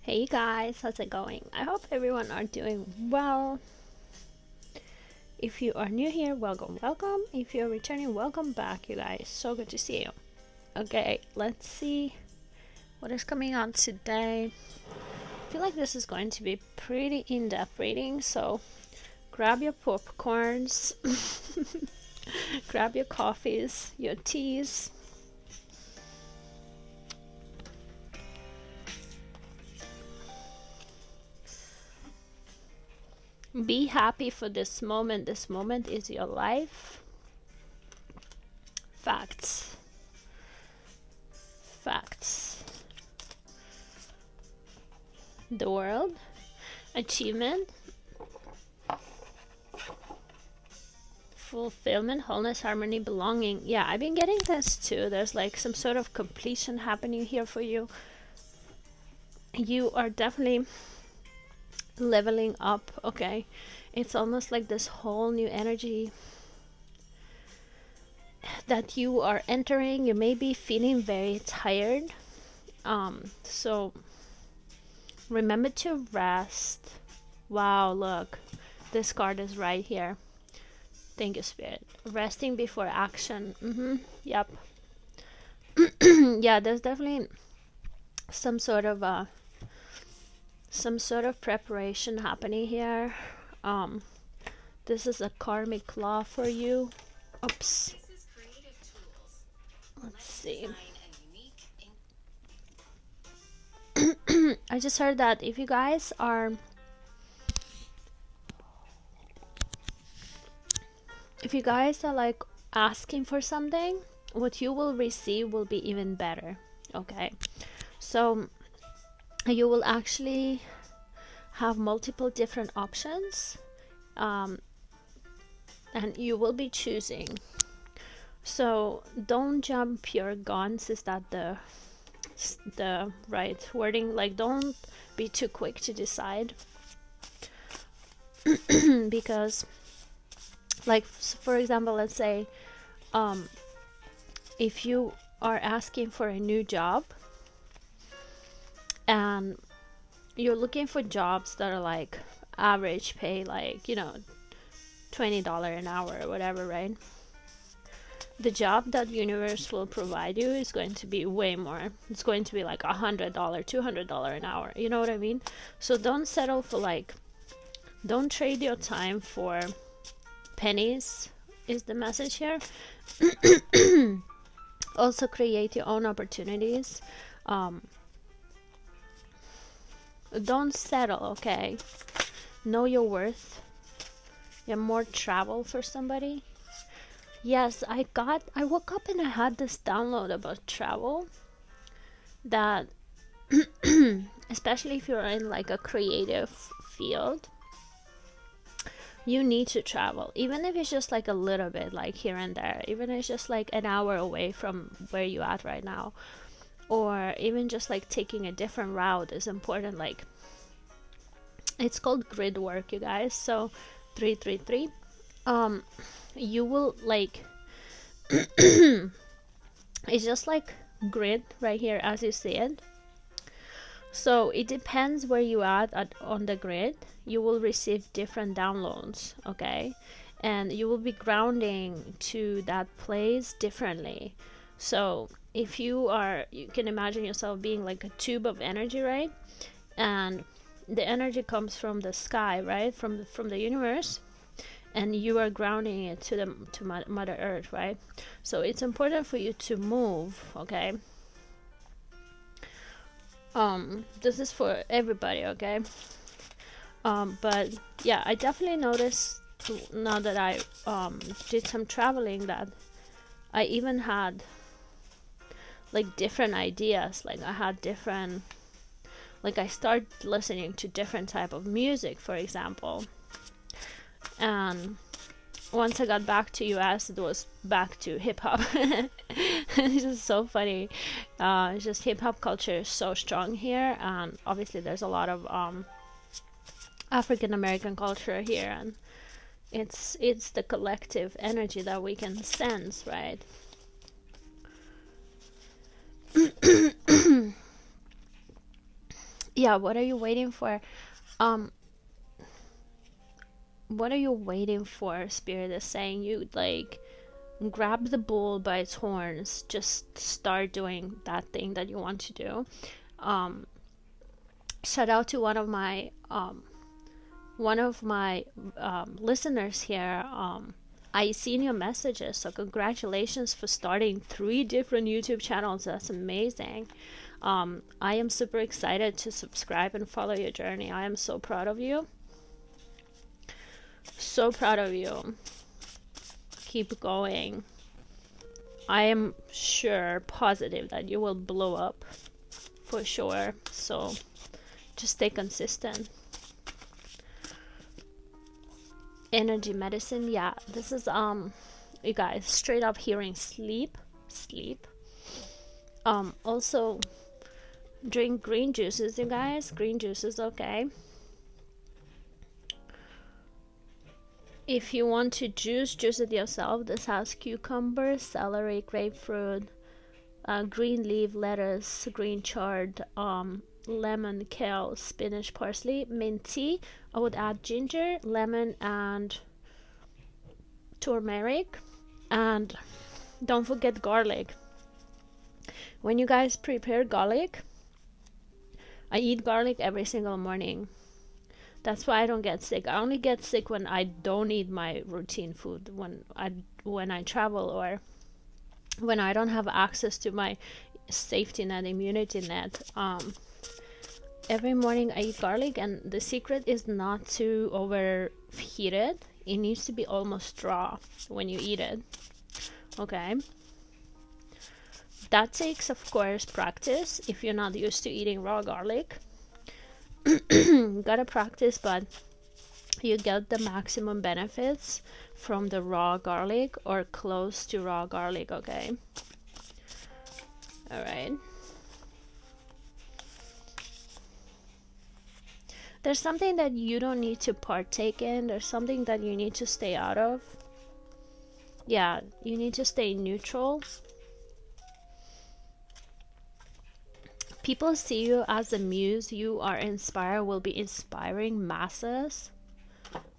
Hey guys, how's it going? I hope everyone are doing well. If you are new here, welcome, welcome. If you're returning, welcome back, you guys. So good to see you. Okay, let's see what is coming on today. I feel like this is going to be pretty in-depth reading, so grab your popcorns, grab your coffees, your teas. Be happy for this moment. This moment is your life. Facts. Facts. The world. Achievement. Fulfillment, wholeness, harmony, belonging. Yeah, I've been getting this too. There's like some sort of completion happening here for you. You are definitely leveling up, okay? It's almost like this whole new energy that you are entering. You may be feeling very tired. So remember to rest. Wow, look. This card is right here. Thank you, Spirit. Resting before action. Yep. Yeah, there's definitely some sort of preparation happening here. This is a karmic law for you. Oops. Let's see. I just heard that if you guys are like asking for something, what you will receive will be even better. Okay, so you will actually have multiple different options, and you will be choosing. So don't jump your guns. Is that the right wording? Like, don't be too quick to decide. Because, like, for example, let's say if you are asking for a new job and you're looking for jobs that are like average pay, like, you know, $20 an hour or whatever, right? The job that universe will provide you is going to be way more. It's going to be like $100, $200 an hour. You know what I mean? So don't settle for, like, don't trade your time for pennies, is the message here. Also create your own opportunities. Don't settle, okay? Know your worth. You have more travel for somebody. Yes, I woke up and I had this download about travel, that especially if you're in like a creative field, you need to travel, even if it's just like a little bit, like here and there, even if it's just like an hour away from where you at right now, or even just like taking a different route is important. Like, it's called grid work, you guys. So 333, you will like it's just like grid right here as you see it. So it depends where you are on the grid. You will receive different downloads, okay? And you will be grounding to that place differently. So if you can imagine yourself being like a tube of energy, right? And the energy comes from the sky, right? From the universe, and you are grounding it to Mother Earth, right? So it's important for you to move, okay? This is for everybody, okay? But yeah, I definitely noticed now that I did some traveling that I even had like different ideas. Like, I had different, like, I started listening to different type of music, for example. And once I got back to US, it was back to hip-hop. It's just so funny. It's just hip-hop culture is so strong here, and obviously there's a lot of African American culture here, and it's the collective energy that we can sense, right? Yeah, what are you waiting for? Um, what are you waiting for? Spirit is saying you like grab the bull by its horns. Just start doing that thing that you want to do. Um, shout out to one of my listeners here. I seen your messages, so congratulations for starting 3 different YouTube channels. That's amazing. I am super excited to subscribe and follow your journey. I am so proud of you. So proud of you. Keep going. I am sure, positive that you will blow up for sure. So just stay consistent. Energy medicine, yeah, this is you guys, straight up hearing sleep. Also drink green juices, you guys. Green juices, okay. If you want to juice it yourself. This has cucumber, celery, grapefruit, green leaf, lettuce, green chard, lemon, kale, spinach, parsley, mint tea. I would add ginger, lemon, and turmeric. And don't forget garlic. When you guys prepare garlic, I eat garlic every single morning. That's why I don't get sick. I only get sick when I don't eat my routine food, when I travel, or when I don't have access to my safety net, immunity net. Every morning I eat garlic, and the secret is not to overheat it. It needs to be almost raw when you eat it. Okay. That takes, of course, practice if you're not used to eating raw garlic. Gotta practice, but you get the maximum benefits from the raw garlic or close to raw garlic, okay? Alright. There's something that you don't need to partake in. There's something that you need to stay out of. Yeah, you need to stay neutral. People see you as a muse. You are inspired, will be inspiring masses.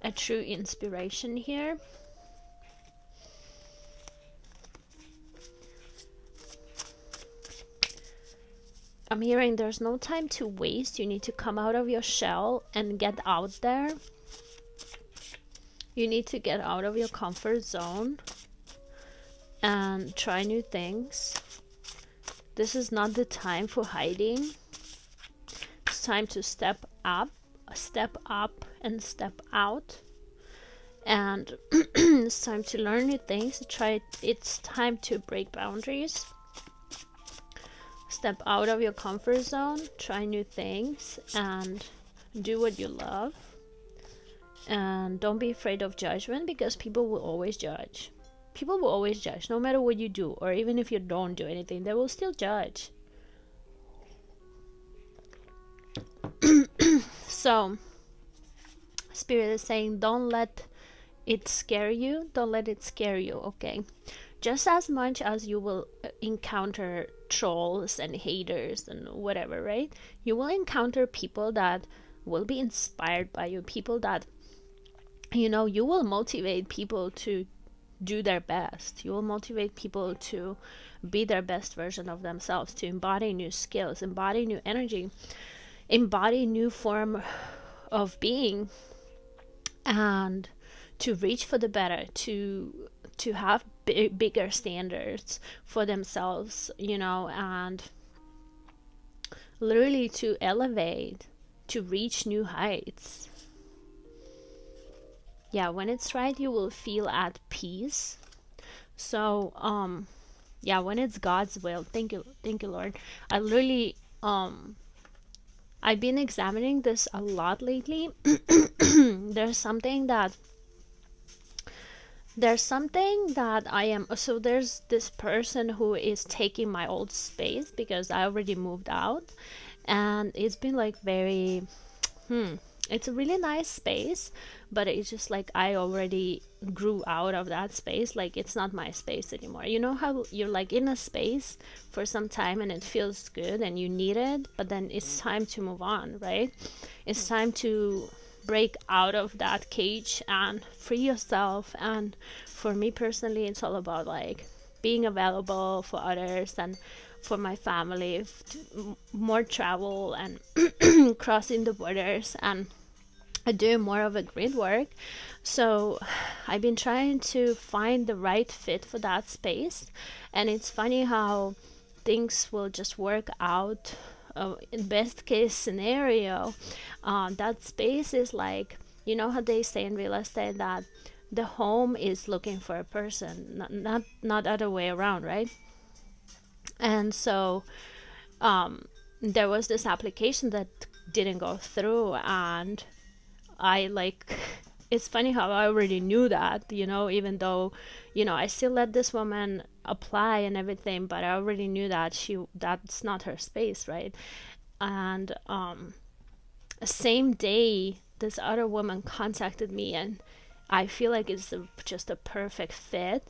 A true inspiration here. I'm hearing there's no time to waste. You need to come out of your shell and get out there. You need to get out of your comfort zone and try new things. This is not the time for hiding. It's time to step up and step out. And it's time to learn new things. It's time to break boundaries. Step out of your comfort zone, try new things, and do what you love. And don't be afraid of judgment, because people will always judge. People will always judge, no matter what you do, or even if you don't do anything, they will still judge. So, Spirit is saying, don't let it scare you. Don't let it scare you, okay? Just as much as you will encounter trolls and haters and whatever, right? You will encounter people that will be inspired by you, people that, you know, you will motivate people to do their best. You will motivate people to be their best version of themselves, to embody new skills, embody new energy, embody new form of being, and to reach for the better, to have bigger standards for themselves, you know, and literally to elevate, to reach new heights. Yeah, when it's right, you will feel at peace. So yeah, when it's God's will, thank you, Lord. I literally I've been examining this a lot lately. there's something that I am, so there's this person who is taking my old space because I already moved out, and it's been like very it's a really nice space, but it's just like I already grew out of that space. Like it's not my space anymore. You know how you're like in a space for some time and it feels good and you need it, but then it's time to move on, right? It's time to break out of that cage and free yourself. And for me personally, it's all about like being available for others and for my family, more travel and crossing the borders and doing more of a grid work. So I've been trying to find the right fit for that space, and it's funny how things will just work out. In best case scenario, that space is like, you know how they say in real estate that the home is looking for a person, not other way around, right? And so there was this application that didn't go through, and I like, it's funny how I already knew that, you know, even though, you know, I still let this woman apply and everything, but I already knew that that's not her space, right? And same day, this other woman contacted me, and I feel like it's just a perfect fit.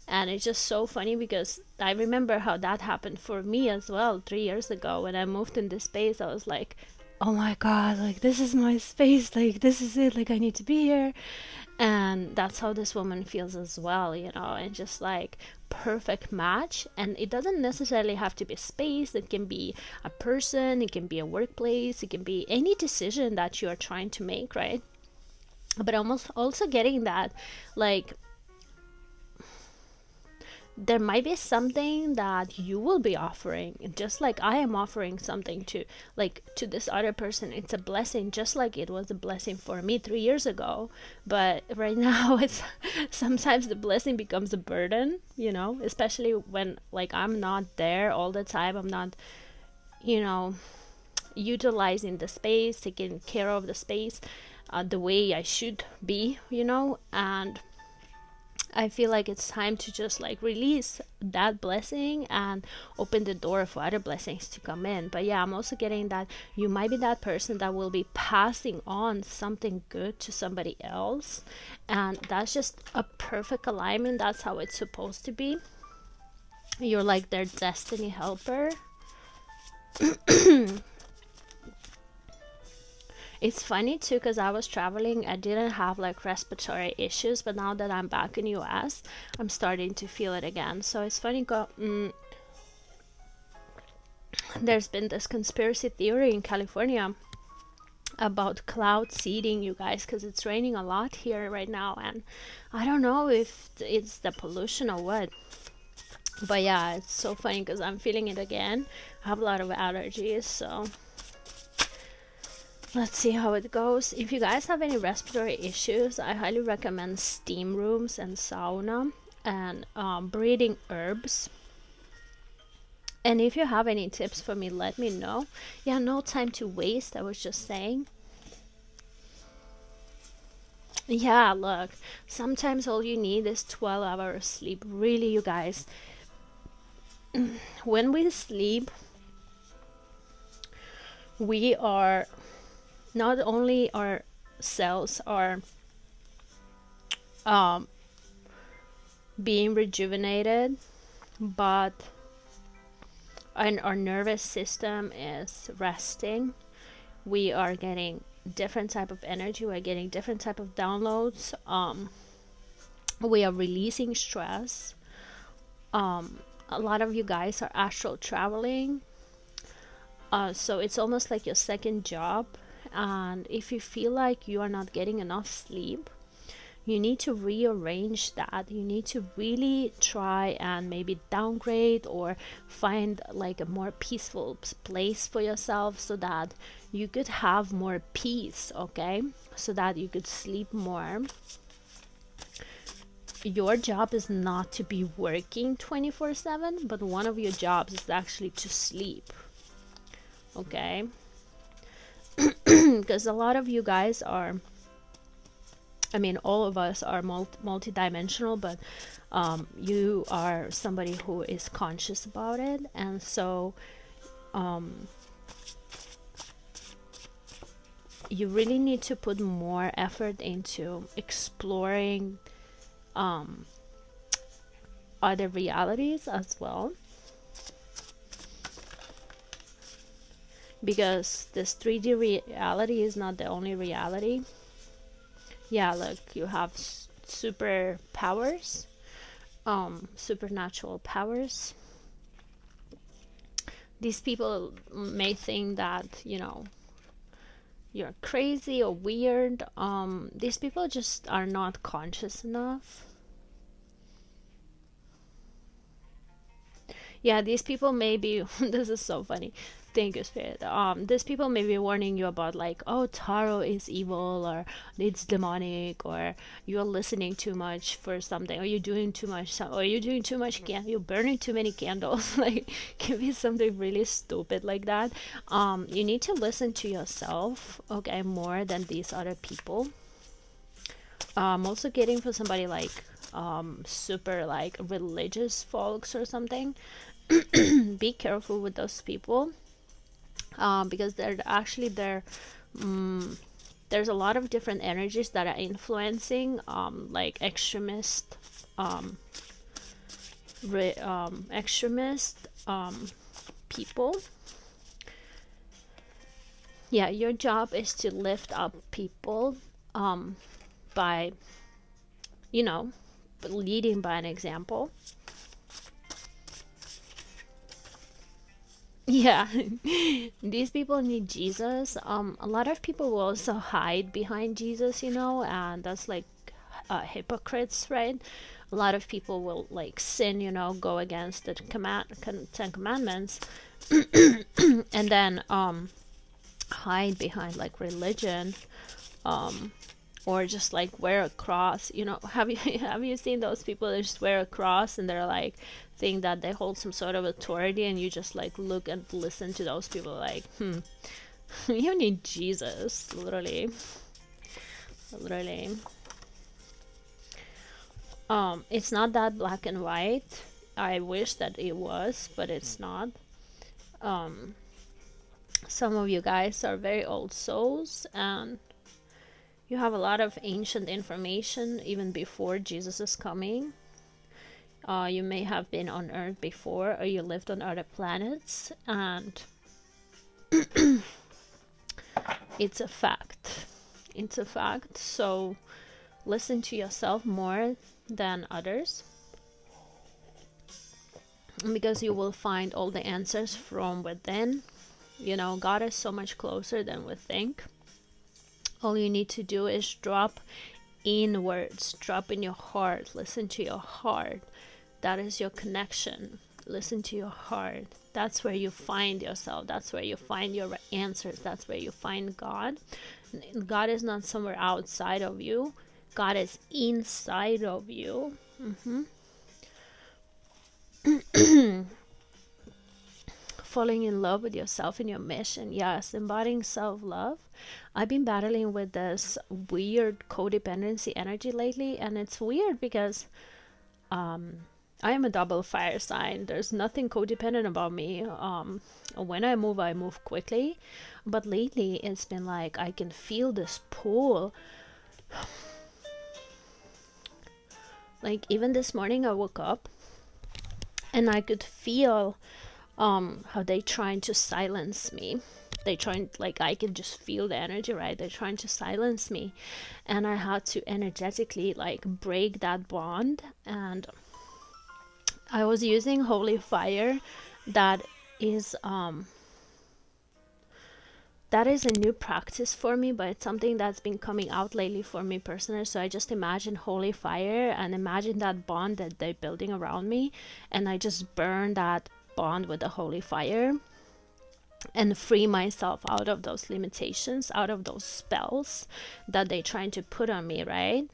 And it's just so funny because I remember how that happened for me as well 3 years ago when I moved in this space. I was like, oh my god, like this is my space, like this is it, like I need to be here. And that's how this woman feels as well, you know, and just like perfect match. And it doesn't necessarily have to be space, it can be a person, it can be a workplace, it can be any decision that you're trying to make, right? But almost also getting that, like, there might be something that you will be offering, just like I am offering something to, like, to this other person. It's a blessing, just like it was a blessing for me 3 years ago. But right now it's sometimes the blessing becomes a burden, you know, especially when like I'm not there all the time. I'm not, you know, utilizing the space, taking care of the space the way I should be, you know. And I feel like it's time to just like release that blessing and open the door for other blessings to come in. But yeah, I'm also getting that you might be that person that will be passing on something good to somebody else. And that's just a perfect alignment. That's how it's supposed to be. You're like their destiny helper. It's funny too because I was traveling, I didn't have like respiratory issues, but now that I'm back in US, I'm starting to feel it again. So it's funny, there's been this conspiracy theory in California about cloud seeding, you guys, because it's raining a lot here right now, and I don't know if it's the pollution or what. But yeah, it's so funny because I'm feeling it again. I have a lot of allergies, so let's see how it goes. If you guys have any respiratory issues, I highly recommend steam rooms and sauna and breathing herbs. And if you have any tips for me, let me know. Yeah, no time to waste, I was just saying. Yeah, look, sometimes all you need is 12 hours sleep. Really, you guys. When we sleep, we are not only our cells are being rejuvenated, but our nervous system is resting. We are getting different type of energy. We're getting different type of downloads. We are releasing stress. A lot of you guys are astral traveling. So it's almost like your second job. And if you feel like you are not getting enough sleep, you need to rearrange that. You need to really try and maybe downgrade or find like a more peaceful place for yourself so that you could have more peace, okay? So that you could sleep more. Your job is not to be working 24/7, but one of your jobs is actually to sleep, okay? Because a lot of you guys are, I mean, all of us are multi-dimensional, but you are somebody who is conscious about it. And so you really need to put more effort into exploring other realities as well, because this 3D reality is not the only reality. Yeah, look, you have super powers, supernatural powers. These people may think that, you know, you're crazy or weird. These people just are not conscious enough. Yeah, these people may be this is so funny. Thank you, Spirit. These people may be warning you about, like, oh, tarot is evil, or it's demonic, or you're listening too much for something, or you're doing too much, or you're doing too much you're burning too many candles. Like, can be something really stupid like that. You need to listen to yourself, okay, more than these other people. I'm also getting for somebody like super like religious folks or something. Be careful with those people, because they're actually there's a lot of different energies that are influencing like extremist people. Yeah, your job is to lift up people by, you know, leading by an example. Yeah. These people need Jesus. A lot of people will also hide behind Jesus, you know, and that's like hypocrites, right? A lot of people will like sin, you know, go against the Ten Commandments, and then hide behind like religion, or just like wear a cross. You know, have you have you seen those people that just wear a cross and they're like think that they hold some sort of authority, and you just like look and listen to those people like, you need Jesus, literally. It's not that black and white. I wish that it was, but it's not. Some of you guys are very old souls, and you have a lot of ancient information even before Jesus is coming. You may have been on Earth before, or you lived on other planets, and it's a fact. It's a fact. So listen to yourself more than others, because you will find all the answers from within. You know, God is so much closer than we think. All you need to do is drop inwards, drop in your heart, listen to your heart. That is your connection. Listen to your heart. That's where you find yourself. That's where you find your answers. That's where you find God. God is not somewhere outside of you. God is inside of you. Falling in love with yourself and your mission. Yes, embodying self-love. I've been battling with this weird codependency energy lately, and it's weird because I am a double fire sign. There's nothing codependent about me. When I move quickly. But lately, it's been like I can feel this pull. Like even this morning, I woke up and I could feel how they trying to silence me. They trying, like, I can just feel the energy, right? They're trying to silence me, and I had to energetically like break that bond. And I was using holy fire. That is a new practice for me, but it's something that's been coming out lately for me personally. So I just imagine holy fire and imagine that bond that they're building around me, and I just burn that bond with the holy fire and free myself out of those limitations, out of those spells that they're trying to put on me, right?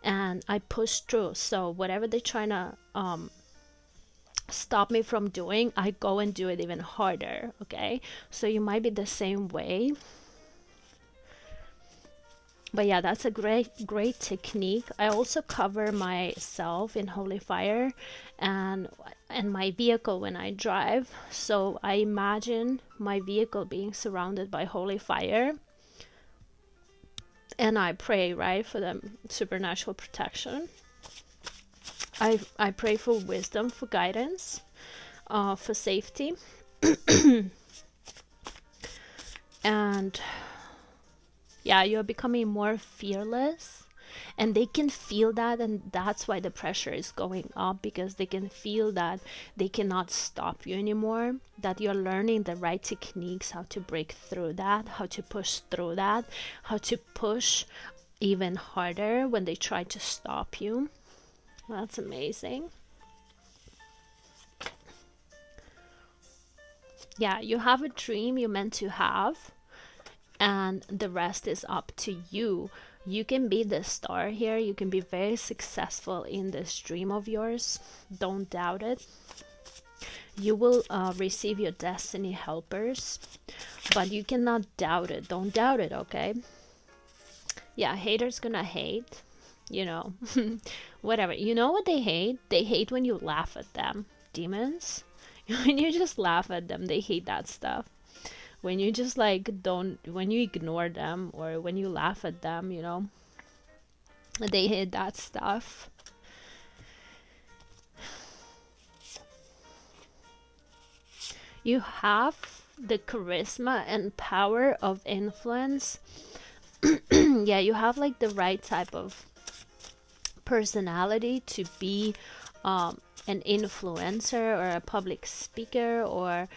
And I push through. So whatever they're trying to stop me from doing, I go and do it even harder. Okay, so you might be the same way. But yeah, that's a great technique. I also cover myself in holy fire and my vehicle when I drive. So I imagine my vehicle being surrounded by holy fire. And I pray, right, for the supernatural protection. I pray for wisdom, for guidance, for safety. And yeah, you're becoming more fearless, and they can feel that, and that's why the pressure is going up, because they can feel that they cannot stop you anymore, that you're learning the right techniques, how to break through that, how to push through that, how to push even harder when they try to stop you. That's amazing. Yeah, you have a dream you're meant to have, and the rest is up to you. You can be the star here. You can be very successful in this dream of yours. Don't doubt it. You will receive your destiny helpers, but you cannot doubt it. Don't doubt it, okay? Yeah, haters gonna hate, you know. Whatever. You know what they hate? They hate when you laugh at them. Demons. When you just laugh at them, they hate that stuff. When you just like when you ignore them, or when you laugh at them, you know, they hate that stuff. You have the charisma and power of influence. Yeah, you have like the right type of personality to be an influencer, or a public speaker, or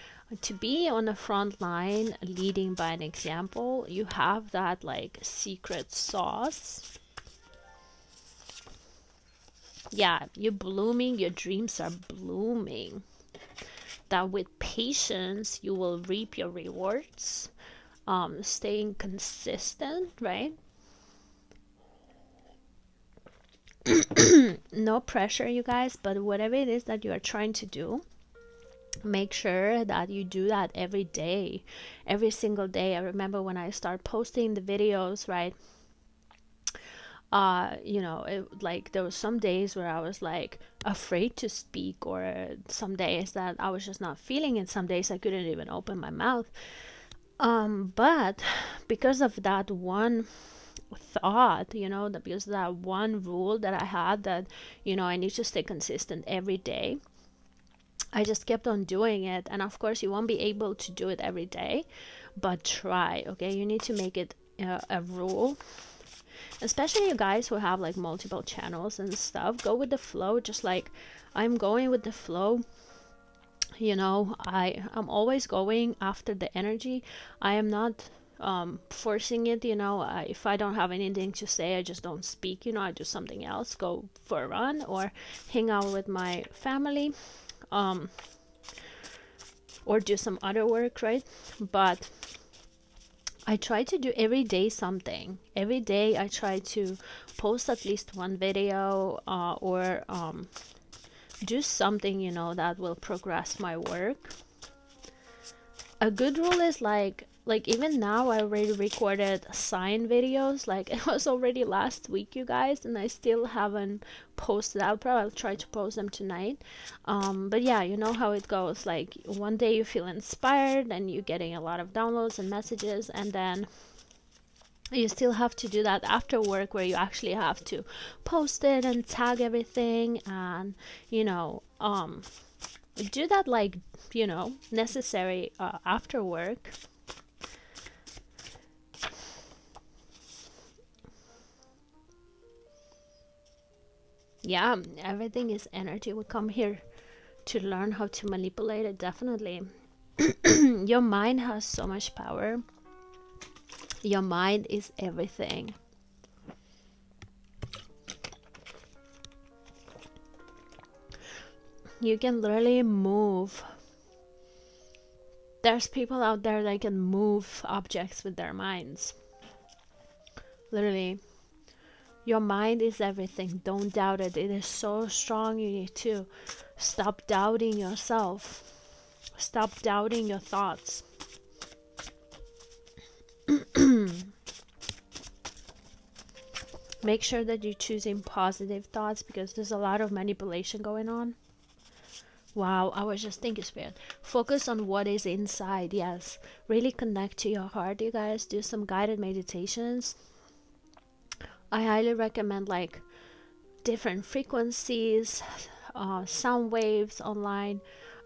to be on the front line leading by an example. You have that like secret sauce. Yeah, you're blooming. Your dreams are blooming. That with patience you will reap your rewards. Staying consistent, right? No pressure, you guys, but whatever it is that you are trying to do, make sure that you do that every day, every single day. I remember when I start posting the videos, right? You know, like there was some days where I was like afraid to speak, or some days that I was just not feeling it. Some days I couldn't even open my mouth. But because of that one thought, you know, that because of that one rule that I had, that, you know, I need to stay consistent every day, I just kept on doing it. And of course, you won't be able to do it every day, but try, okay? You need to make it a rule. Especially you guys who have like multiple channels and stuff, go with the flow, just like I'm going with the flow. You know, I'm always going after the energy. I am not forcing it, you know. If I don't have anything to say, I just don't speak, you know. I do something else, go for a run, or hang out with my family, or do some other work, right? But I try to do every day something. Every day I try to post at least one video, or do something, you know, that will progress my work. A good rule is like even now I already recorded sign videos. Like it was already last week, you guys, and I still haven't posted. I'll try to post them tonight. But yeah, you know how it goes. Like one day you feel inspired and you're getting a lot of downloads and messages, and then you still have to do that after work, where you actually have to post it and tag everything, and you know, do that, like, you know, necessary after work. Yeah, everything is energy. We come here to learn how to manipulate it, definitely. Your mind has so much power. Your mind is everything. You can literally move. There's people out there that can move objects with their minds. Literally. Your mind is everything. Don't doubt it. It is so strong. You need to stop doubting yourself. Stop doubting your thoughts. Make sure that you're choosing positive thoughts, because there's a lot of manipulation going on. Wow, I was just thinking, Spirit. Focus on what is inside. Yes. Really connect to your heart, you guys. Do some guided meditations. I highly recommend like different frequencies, sound waves online.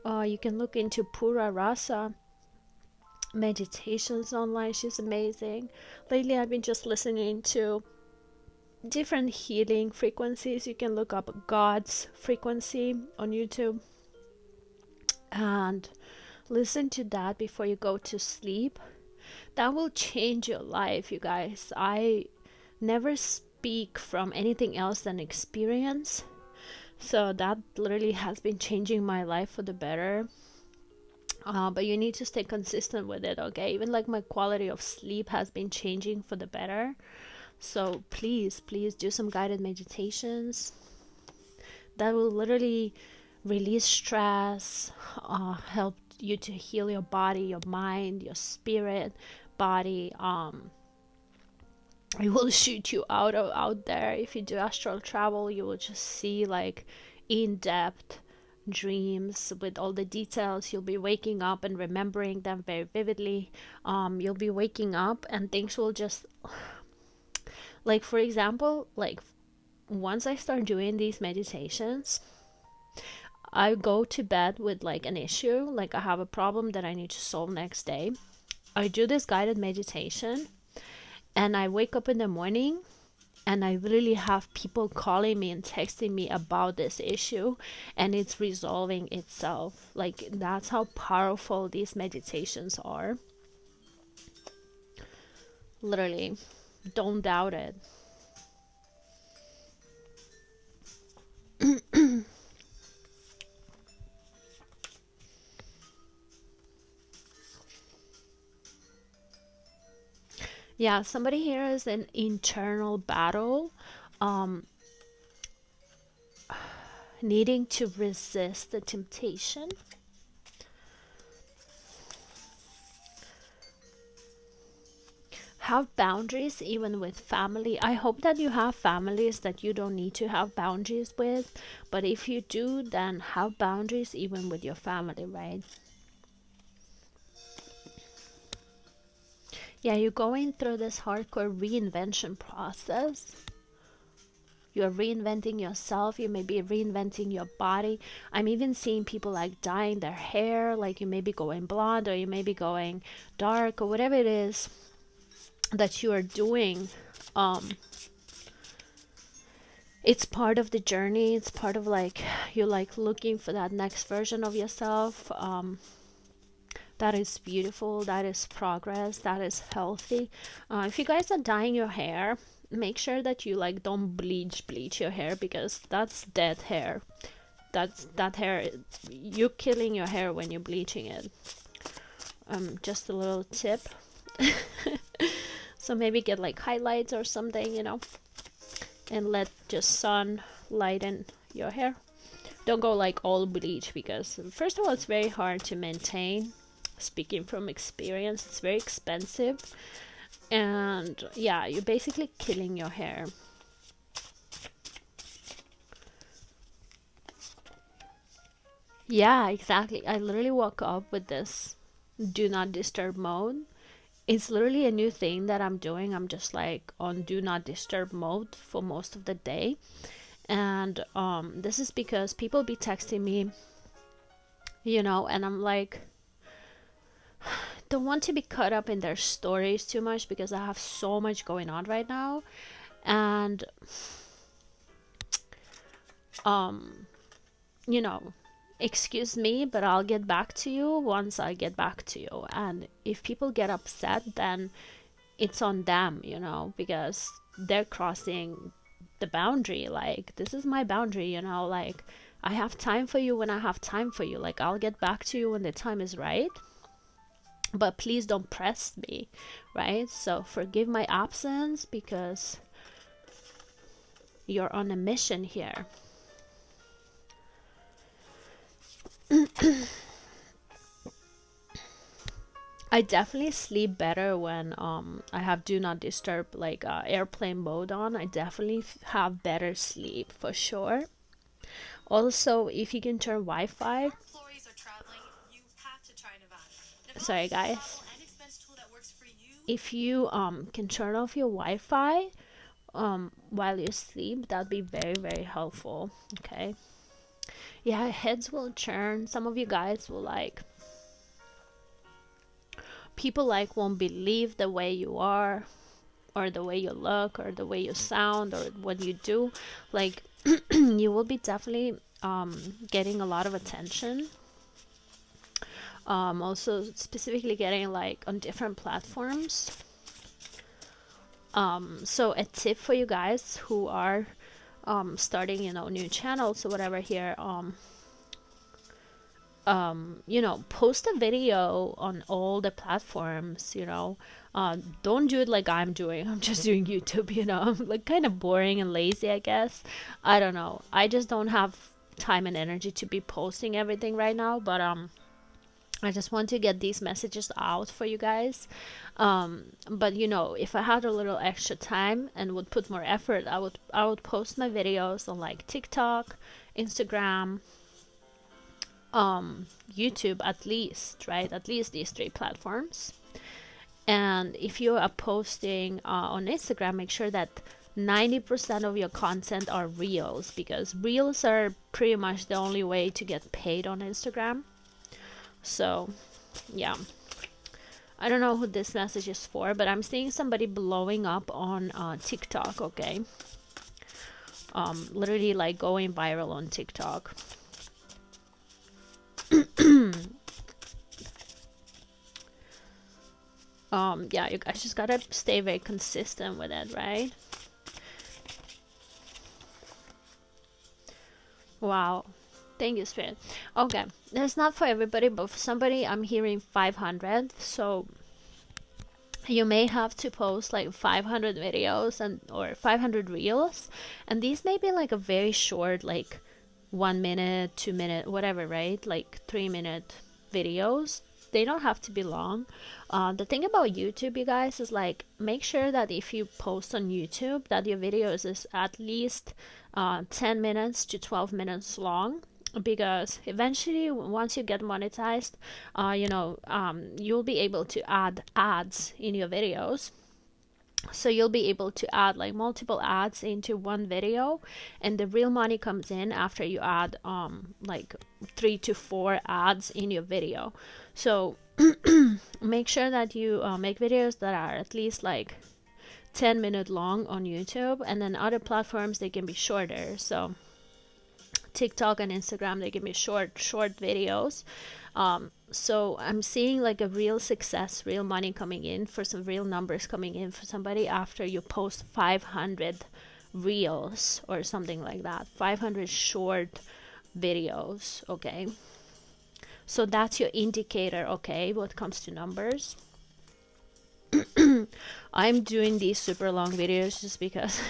You can look into Pura Rasa meditations online. She's amazing. Lately I've been just listening to different healing frequencies. You can look up God's frequency on YouTube and listen to that before you go to sleep. That will change your life, you guys. I never speak from anything else than experience. So that literally has been changing my life for the better. But you need to stay consistent with it, okay? Even like my quality of sleep has been changing for the better. So please, please do some guided meditations. That will literally release stress, help you to heal your body, your mind, your spirit, body. It will shoot you out there. If you do astral travel, you will just see like in-depth dreams with all the details. You'll be waking up and remembering them very vividly. You'll be waking up and things will just, like, for example, like once I start doing these meditations, I go to bed with like an issue, like I have a problem that I need to solve next day. I do this guided meditation and I wake up in the morning and I literally have people calling me and texting me about this issue, and it's resolving itself. Like, that's how powerful these meditations are. Literally, don't doubt it. Yeah, somebody here is an internal battle, um, needing to resist the temptation. Have boundaries even with family. I hope that you have families that you don't need to have boundaries with, but if you do, then have boundaries even with your family, right? Yeah, you're going through this hardcore reinvention process. You're reinventing yourself. You may be reinventing your body. I'm even seeing people like dyeing their hair, like you may be going blonde or you may be going dark or whatever it is that you are doing. It's part of the journey. It's part of like you're like looking for that next version of yourself. That is beautiful. That is progress. That is healthy. If you guys are dyeing your hair, make sure that you like don't bleach your hair, because that's dead hair. That hair, you're killing your hair when you're bleaching it. Just a little tip. So maybe get like highlights or something, and let just sun lighten your hair. Don't go like all bleach, because first of all it's very hard to maintain. Speaking from experience, it's very expensive, and yeah, you're basically killing your hair. Yeah, exactly. I literally woke up with this do not disturb mode. It's literally a new thing that I'm doing. I'm just like on do not disturb mode for most of the day. And this is because people be texting me, and I'm like, don't want to be caught up in their stories too much, because I have so much going on right now. And um you know excuse me, but I'll get back to you once I get back to you. And if people get upset, then it's on them, because they're crossing the boundary. Like, this is my boundary, like, I have time for you when I have time for you. Like, I'll get back to you when the time is right, but please don't press me, right? So forgive my absence, because you're on a mission here. I definitely sleep better when I have do not disturb, like airplane mode on. I definitely have better sleep for sure. Also, if you can turn Wi-Fi, sorry guys, if you can turn off your Wi-Fi, while you sleep, that'd be very, very helpful. Okay. Yeah, heads will churn. Some of you guys will like, people like won't believe the way you are, or the way you look, or the way you sound, or what you do. Like you will be definitely getting a lot of attention. Also specifically getting like on different platforms. So a tip for you guys who are starting, you know, new channels or whatever here, you know, post a video on all the platforms, you know. Don't do it like I'm doing. I'm just doing YouTube, you know. Like kind of boring and lazy, I guess. I don't know. I just don't have time and energy to be posting everything right now, but I just want to get these messages out for you guys. But you know, if I had a little extra time and would put more effort, I would post my videos on like TikTok, Instagram, YouTube, at least, right? At least these 3 platforms. And if you are posting on Instagram, make sure that 90% of your content are reels, because reels are pretty much the only way to get paid on Instagram. So yeah, I don't know who this message is for, but I'm seeing somebody blowing up on TikTok. Okay, literally like going viral on TikTok. Yeah, you guys just gotta stay very consistent with it, right? Wow. Thank you, Spirit. Okay, that's not for everybody, but for somebody, I'm hearing 500. So you may have to post like 500 videos and or 500 reels, and these may be like a very short, like 1 minute, 2 minute, whatever, right? Like 3-minute videos. They don't have to be long. The thing about YouTube, you guys, is like make sure that if you post on YouTube, that your videos is at least 10 minutes to 12 minutes long, because eventually once you get monetized, you know, you'll be able to add ads in your videos. So you'll be able to add like multiple ads into one video, and the real money comes in after you add like 3 to 4 ads in your video. So make sure that you make videos that are at least like 10-minute long on YouTube, and then other platforms they can be shorter. So TikTok and Instagram, they can be short videos. So I'm seeing like a real success, real money coming in, for some real numbers coming in for somebody after you post 500 reels or something like that, 500 short videos. Okay, so that's your indicator, okay, when it comes to numbers. I'm doing these super long videos just because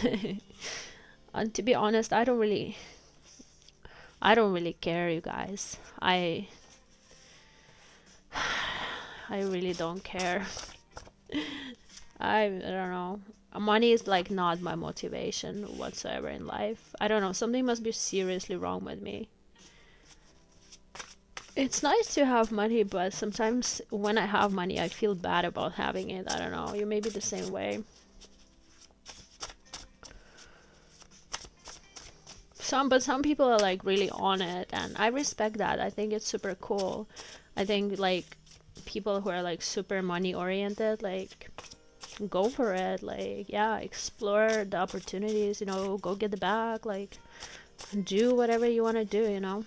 and to be honest, I don't really care, you guys. I really don't care. I don't know. Money is like not my motivation whatsoever in life. I don't know. Something must be seriously wrong with me. It's nice to have money, but sometimes when I have money, I feel bad about having it. I don't know. You may be the same way. But some people are like really on it, and I respect that. I think it's super cool. I think like people who are like super money oriented, like go for it. Like, yeah, explore the opportunities, you know, go get the bag, like do whatever you want to do, you know.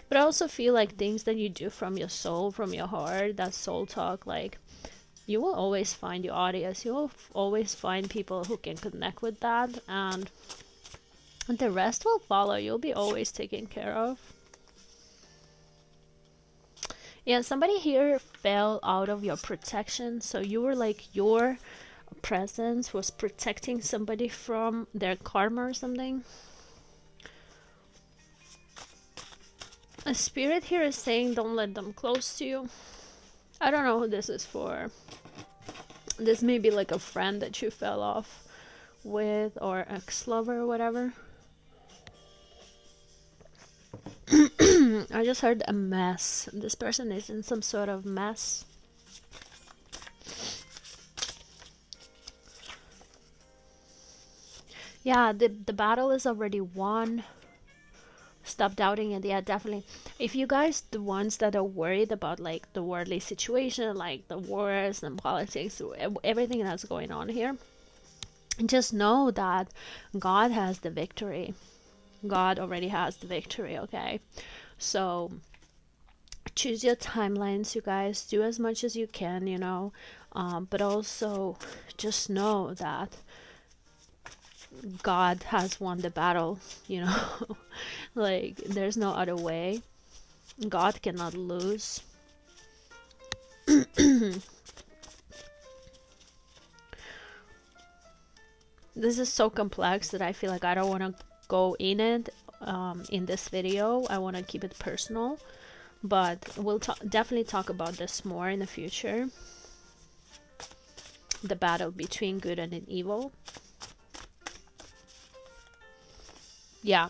But I also feel like things that you do from your soul, from your heart, that soul talk, like you will always find your audience. You will always find people who can connect with that, and the rest will follow. You'll be always taken care of. Yeah, somebody here fell out of your protection, so you were like, your presence was protecting somebody from their karma or something. A spirit here is saying don't let them close to you. I don't know who this is for. This may be like a friend that you fell off with, or ex-lover or whatever. I just heard a mess. This person is in some sort of mess. Yeah, the battle is already won. Stop doubting it. Yeah, definitely. If you guys, the ones that are worried about like the worldly situation, like the wars and politics, everything that's going on here, just know that God has the victory. God already has the victory, okay? So choose your timelines, you guys. Do as much as you can, you know. But also just know that God has won the battle, you know. Like, there's no other way. God cannot lose. This is so complex that I feel like I don't want to go in it in this video. I want to keep it personal, but we'll definitely talk about this more in the future. The battle between good and evil. Yeah,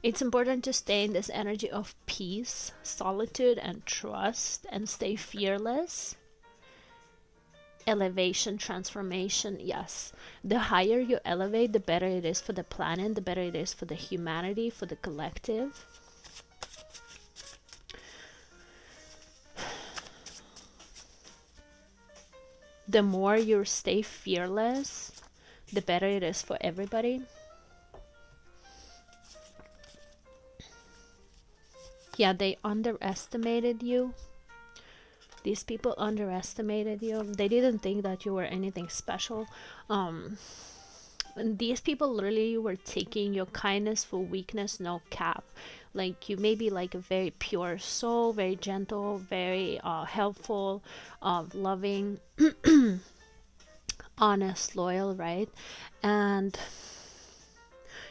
it's important to stay in this energy of peace, solitude, and trust, and stay fearless. Elevation, transformation, yes. The higher you elevate, the better it is for the planet, the better it is for the humanity, for the collective. The more you stay fearless, the better it is for everybody. Yeah, they underestimated you. These people underestimated you. They didn't think that you were anything special. And these people literally were taking your kindness for weakness, no cap. Like, you may be like a very pure soul, very gentle, very helpful, loving, honest, loyal, right? And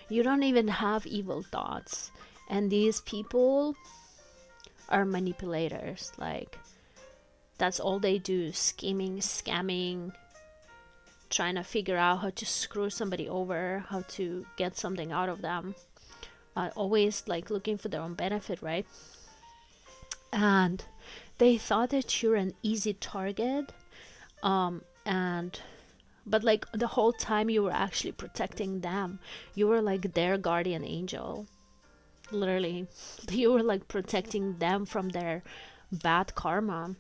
you don't even have evil thoughts. And these people are manipulators. Like, that's all they do, scheming, scamming, trying to figure out how to screw somebody over, how to get something out of them. Always like looking for their own benefit, right? And they thought that you're an easy target, and but like the whole time you were actually protecting them. You were like their guardian angel, literally. You were like protecting them from their bad karma,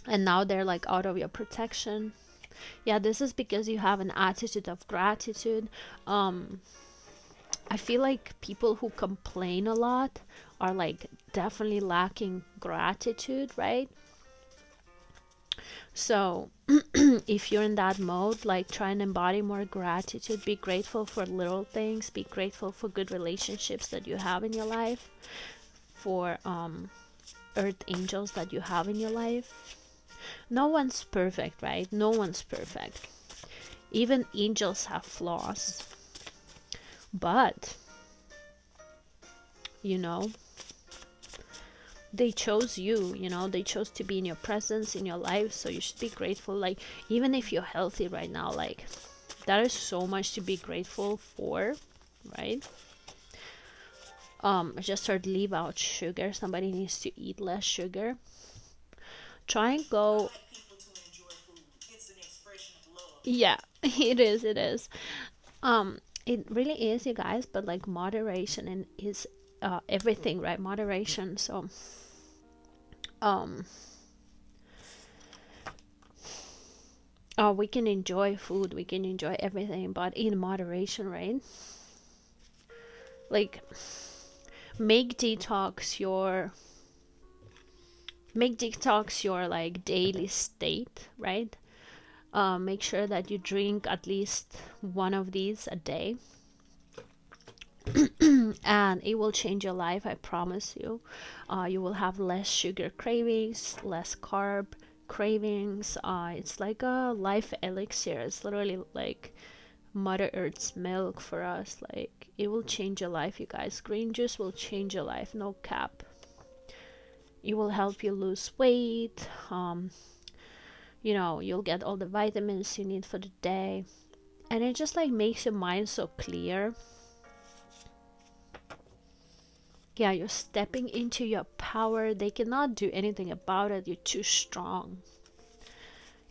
and now they're like out of your protection. Yeah, this is because you have an attitude of gratitude. I feel like people who complain a lot are like definitely lacking gratitude, right? So if you're in that mode, like, try and embody more gratitude. Be grateful for little things. Be grateful for good relationships that you have in your life, for earth angels that you have in your life. No one's perfect, right? No one's perfect. Even angels have flaws. But, you know, they chose you, you know, they chose to be in your presence, in your life. So you should be grateful. Like, even if you're healthy right now, like, that is so much to be grateful for, right? I just heard leave out sugar. Somebody needs to eat less sugar. Try and go. Yeah, it is, it is. It really is, you guys, but like moderation and is everything, right? Moderation. So we can enjoy food, we can enjoy everything, but in moderation, right? Like, make detox your like daily state, right? Make sure that you drink at least one of these a day, and it will change your life, I promise you. You will have less sugar cravings, less carb cravings. It's like a life elixir. It's literally like Mother Earth's milk for us. Like, it will change your life, you guys. Green juice will change your life, no cap. It will help you lose weight. You know, you'll get all the vitamins you need for the day, and it just like makes your mind so clear. Yeah, you're stepping into your power. They cannot do anything about it. You're too strong.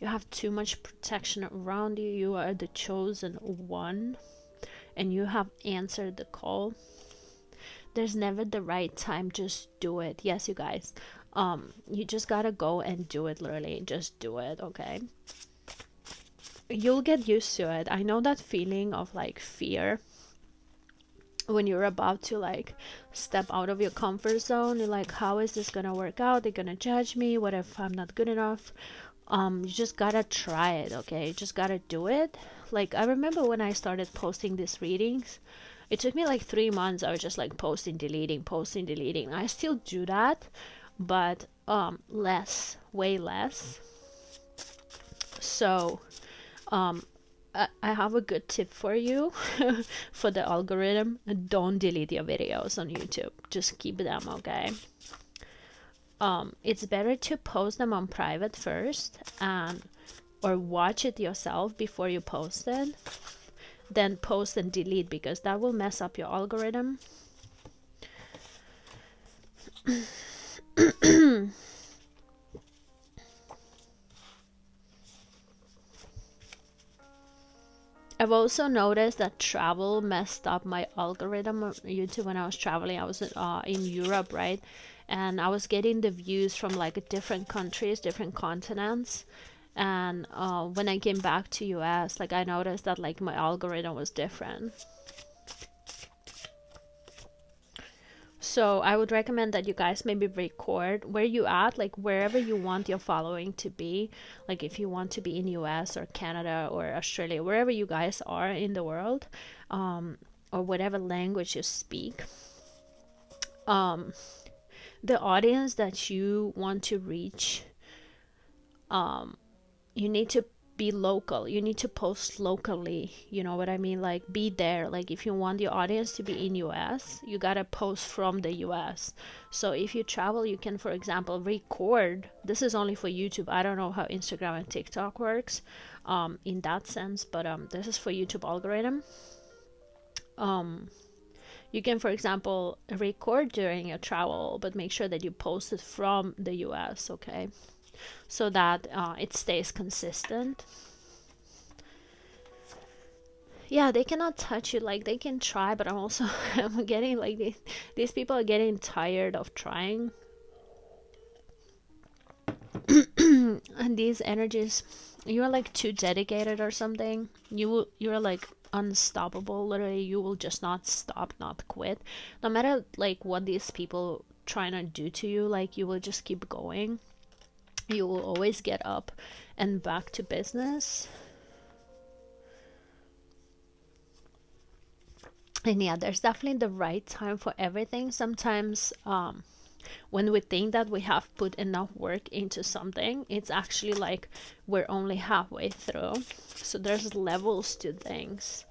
You have too much protection around you. You are the chosen one. and you have answered the call, there's never the right time. Just do it. Yes, you guys. You just gotta go and do it, literally. Just do it, okay? You'll get used to it. I know that feeling of like fear when you're about to like step out of your comfort zone. You're like, how is this gonna work out? They're gonna judge me. What if I'm not good enough? You just gotta try it, okay? You just gotta do it. Like, I remember when I started posting these readings, it took me like 3 months. I was just like posting, deleting, posting, deleting. I still do that, but less, way less. So I have a good tip for you for the algorithm. Don't delete your videos on YouTube. Just keep them, okay? It's better to post them on private first, and or watch it yourself before you post it, than post and delete, because that will mess up your algorithm. I've also noticed that travel messed up my algorithm on YouTube when I was traveling. I was in Europe, right? And I was getting the views from like different countries, different continents. And when I came back to US, like I noticed that like my algorithm was different. So I would recommend that you guys maybe record where you at, like wherever you want your following to be. Like if you want to be in US or Canada or Australia, wherever you guys are in the world, or whatever language you speak. The audience that you want to reach, you need to be local. You need to post locally. You know what I mean? Like be there. Like if you want your audience to be in US, you gotta post from the US. So if you travel, you can, for example, record. This is only for YouTube. I don't know how Instagram and TikTok works in that sense, but this is for YouTube algorithm. You can, for example, record during your travel, but make sure that you post it from the US, okay? So that it stays consistent. Yeah, they cannot touch you. Like they can try, but I'm getting like these people are getting tired of trying. And these energies, you're like too dedicated or something. You're like unstoppable. Literally, you will just not stop, not quit. No matter like what these people trying to do to you, like you will just keep going. You will always get up and back to business. And yeah, there's definitely the right time for everything. Sometimes when we think that we have put enough work into something, it's actually like we're only halfway through. So there's levels to things.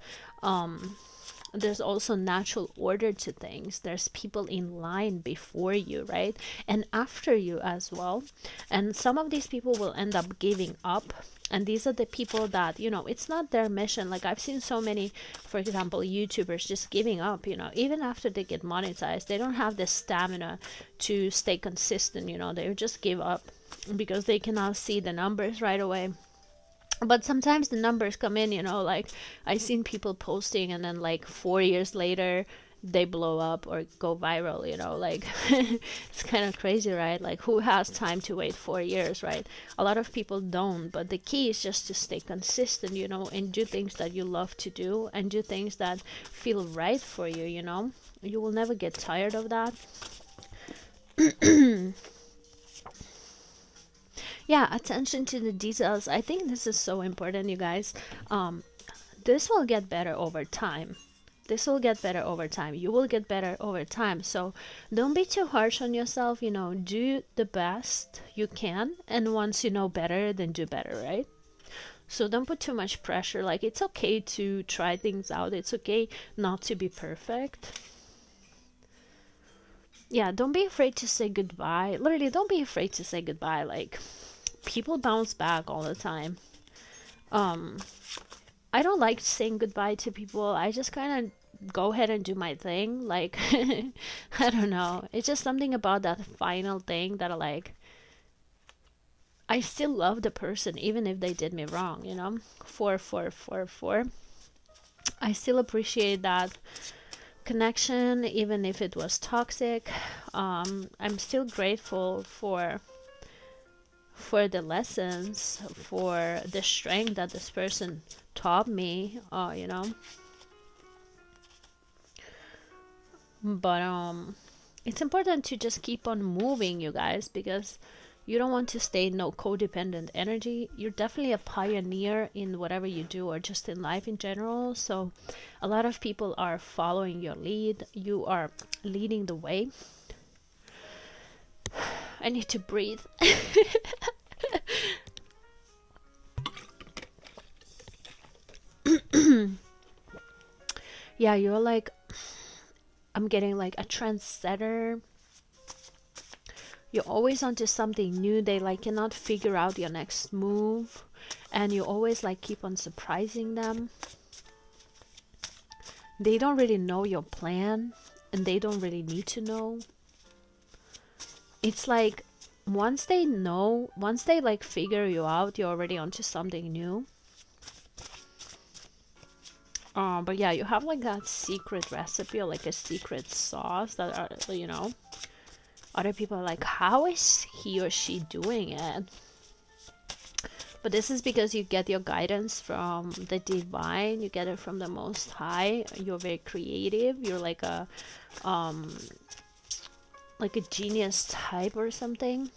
There's also natural order to things. There's people in line before you, right? And after you as well. And some of these people will end up giving up. And these are the people that, you know, it's not their mission. Like I've seen so many, for example, YouTubers just giving up, you know, even after they get monetized, they don't have the stamina to stay consistent, you know, they just give up because they cannot see the numbers right away. But sometimes the numbers come in, you know, like I seen people posting and then like 4 years later they blow up or go viral, you know, like it's kind of crazy, right? Like who has time to wait 4 years, right? A lot of people don't, but the key is just to stay consistent, you know, and do things that you love to do and do things that feel right for you, you know. You will never get tired of that. Yeah, attention to the details. I think this is so important, you guys. This will get better over time. This will get better over time. You will get better over time. So don't be too harsh on yourself. You know, do the best you can. And once you know better, then do better, right? So don't put too much pressure. Like, it's okay to try things out. It's okay not to be perfect. Yeah, don't be afraid to say goodbye. Literally, don't be afraid to say goodbye. Like, people bounce back all the time. I don't like saying goodbye to people. I just kind of go ahead and do my thing. Like, I don't know. It's just something about that final thing that I still love the person even if they did me wrong, you know? 4, 4, 4, 4. I still appreciate that connection, even if it was toxic. I'm still grateful for the lessons, for the strength that this person taught me, you know. But it's important to just keep on moving, you guys, because you don't want to stay in no codependent energy. You're definitely a pioneer in whatever you do, or just in life in general. So a lot of people are following your lead. You are leading the way. I need to breathe. Yeah, you're like, I'm getting like a trendsetter. You're always onto something new. They like cannot figure out your next move, and you always like keep on surprising them. They don't really know your plan, and they don't really need to know. It's like once they know, once they like figure you out, you're already onto something new. But yeah, you have like that secret recipe, or like a secret sauce that are, you know, other people are like, how is he or she doing it? But this is because you get your guidance from the divine, you get it from the Most High. You're very creative. You're like a genius type or something.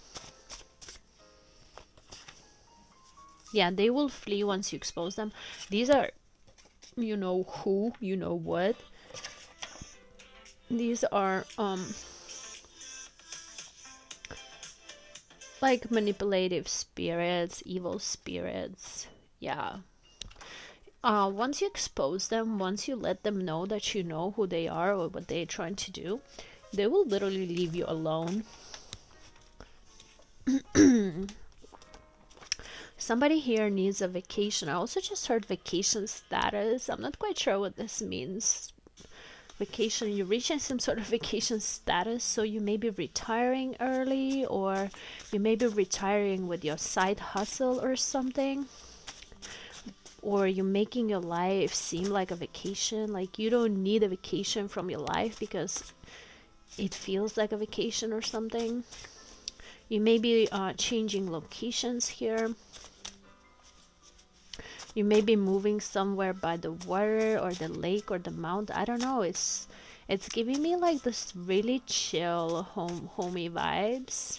Yeah, they will flee once you expose them. These are, you know who, you know what. These are like manipulative spirits, evil spirits. Yeah. Once you expose them, once you let them know that you know who they are or what they're trying to do, they will literally leave you alone. Somebody here needs a vacation. I also just heard vacation status. I'm not quite sure what this means. Vacation, you're reaching some sort of vacation status, so you may be retiring early, or you may be retiring with your side hustle or something, or you're making your life seem like a vacation. Like you don't need a vacation from your life because it feels like a vacation or something. You may be changing locations here. You may be moving somewhere by the water or the lake or the mountain. I don't know. It's giving me like this really chill homey vibes.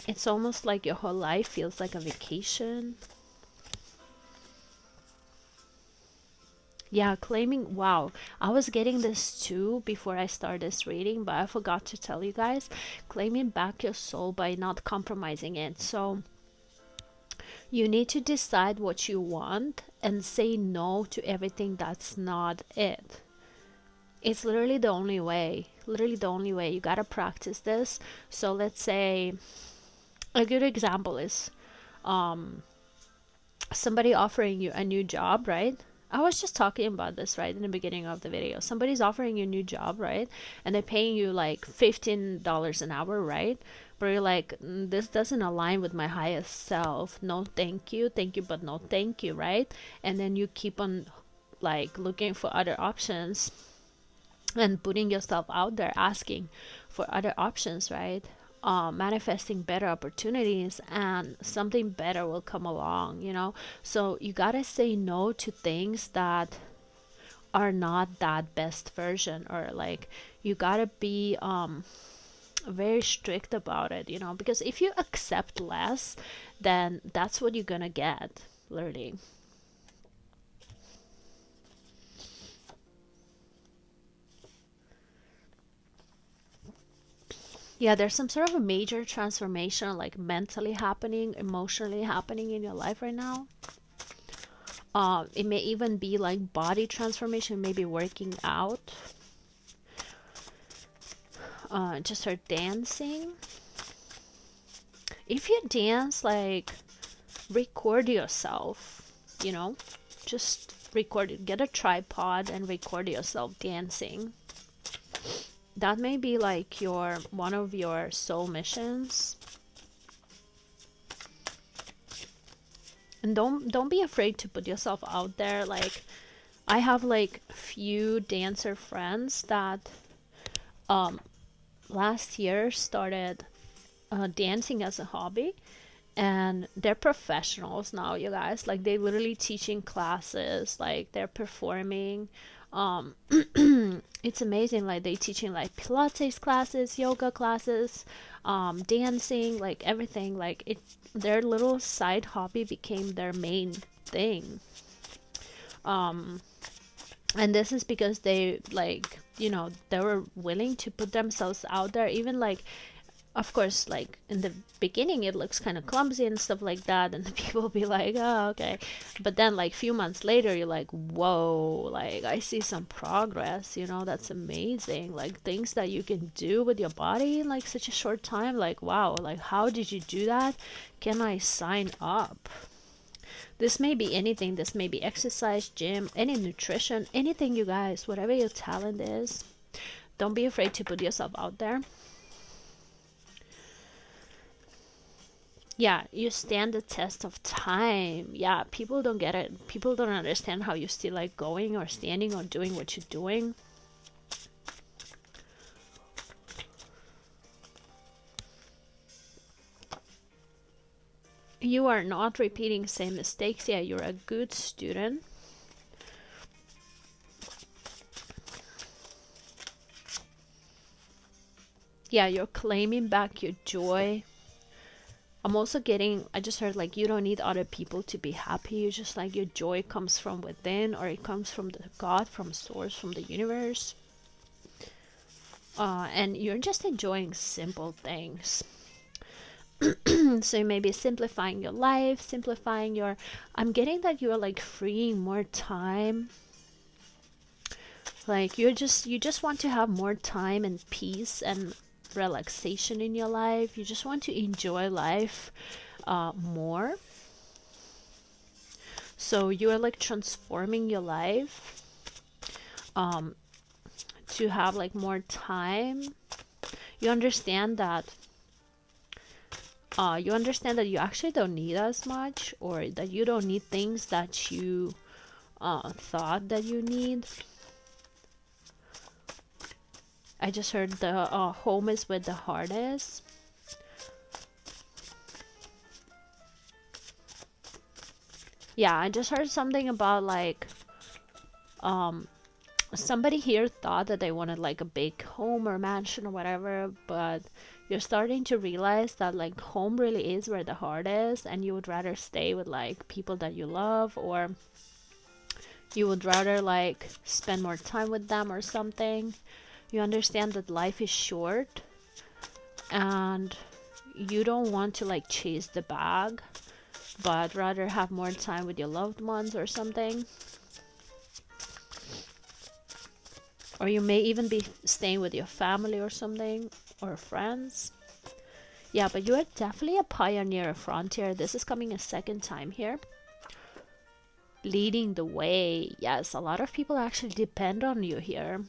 It's almost like your whole life feels like a vacation. Yeah, claiming, wow, I was getting this too before I started this reading, but I forgot to tell you guys. Claiming back your soul by not compromising it. So you need to decide what you want and say no to everything that's not it. It's literally the only way. Literally the only way. You gotta practice this. So let's say a good example is somebody offering you a new job, right? I was just talking about this right in the beginning of the video. Somebody's offering you a new job, right? And they're paying you like $15 an hour, right? But you're like, this doesn't align with my highest self. No, thank you, but no, thank you, right? And then you keep on like looking for other options and putting yourself out there, asking for other options, right? Manifesting better opportunities, and something better will come along, you know. So you gotta say no to things that are not that best version, or like you gotta be very strict about it, you know, because if you accept less, then that's what you're gonna get, literally. Yeah, there's some sort of a major transformation, like mentally happening, emotionally happening in your life right now. It may even be like body transformation, maybe working out. Just start dancing. If you dance, like record yourself, you know, just record it. Get a tripod and record yourself dancing. That may be like your one of your soul missions. And don't be afraid to put yourself out there. Like, I have like few dancer friends that last year started dancing as a hobby, and they're professionals now, you guys. Like, they literally teaching classes, like they're performing. um it's amazing. Like, they teaching like pilates classes, yoga classes, dancing, like everything. Like, it, their little side hobby became their main thing. And this is because they, like, you know, they were willing to put themselves out there. Even like, of course, like in the beginning it looks kind of clumsy and stuff like that, and the people will be like, oh, okay. But then like few months later you're like, whoa, like I see some progress, you know. That's amazing. Like, things that you can do with your body in like such a short time, like, wow, like how did you do that? Can I sign up? This may be anything. This may be exercise, gym, any nutrition, anything, you guys. Whatever your talent is, don't be afraid to put yourself out there. Yeah, you stand the test of time. Yeah, people don't get it. People don't understand how you still like going or standing or doing what you're doing. You are not repeating same mistakes. Yeah, you're a good student. Yeah, you're claiming back your joy. I'm also getting, I just heard like, you don't need other people to be happy. You just like, your joy comes from within, or it comes from the God, from source, from the universe. And you're just enjoying simple things. So you may be simplifying your life, simplifying your, I'm getting that you're like freeing more time. Like, you just want to have more time and peace and relaxation in your life. You just want to enjoy life more. So you are like transforming your life to have like more time. You understand that you actually don't need as much, or that you don't need things that you thought that you need. I just heard the home is with the hardest. Yeah, I just heard something about like somebody here thought that they wanted like a big home or mansion or whatever, but you're starting to realize that like home really is where the heart is, and you would rather stay with like people that you love, or you would rather like spend more time with them or something. You understand that life is short, and you don't want to like chase the bag, but rather have more time with your loved ones or something. Or you may even be staying with your family or something, or friends. Yeah, but you are definitely a pioneer, a frontier. This is coming a second time here. Leading the way. Yes, a lot of people actually depend on you here.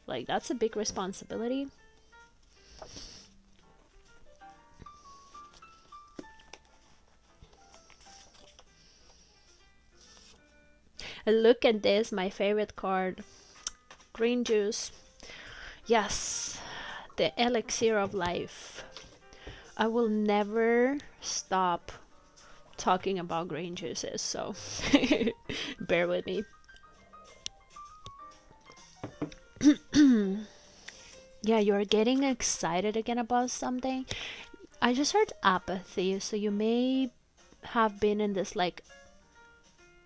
Like, that's a big responsibility. And look at this, my favorite card. Green juice. Yes, the elixir of life. I will never stop talking about green juices, so bear with me. Yeah, you're getting excited again about something. I just heard apathy, so you may have been in this like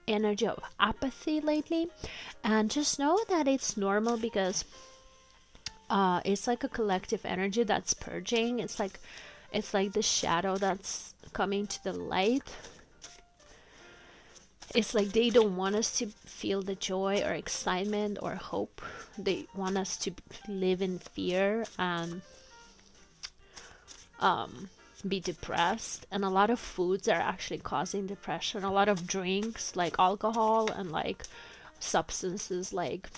energy of apathy lately, and just know that it's normal, because it's like a collective energy that's purging. It's like the shadow that's coming to the light. It's like they don't want us to feel the joy or excitement or hope. They want us to live in fear and be depressed. And a lot of foods are actually causing depression. A lot of drinks like alcohol and like substances like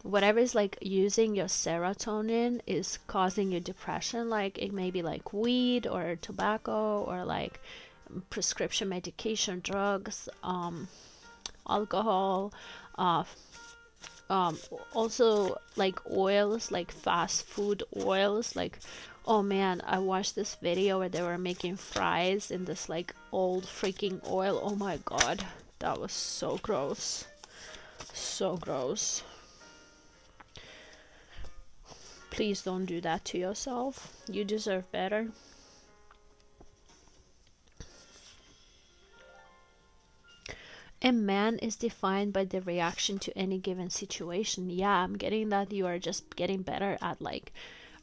whatever is like using your serotonin is causing you depression. Like it may be like weed or tobacco or like prescription medication, drugs, alcohol, uh, um, also like oils, like fast food oils. Like, oh man, I watched this video where they were making fries in this like old freaking oil. Oh my god, that was so gross, so gross. Please don't do that to yourself. You deserve better. A man is defined by the reaction to any given situation. Yeah, I'm getting that you are just getting better at like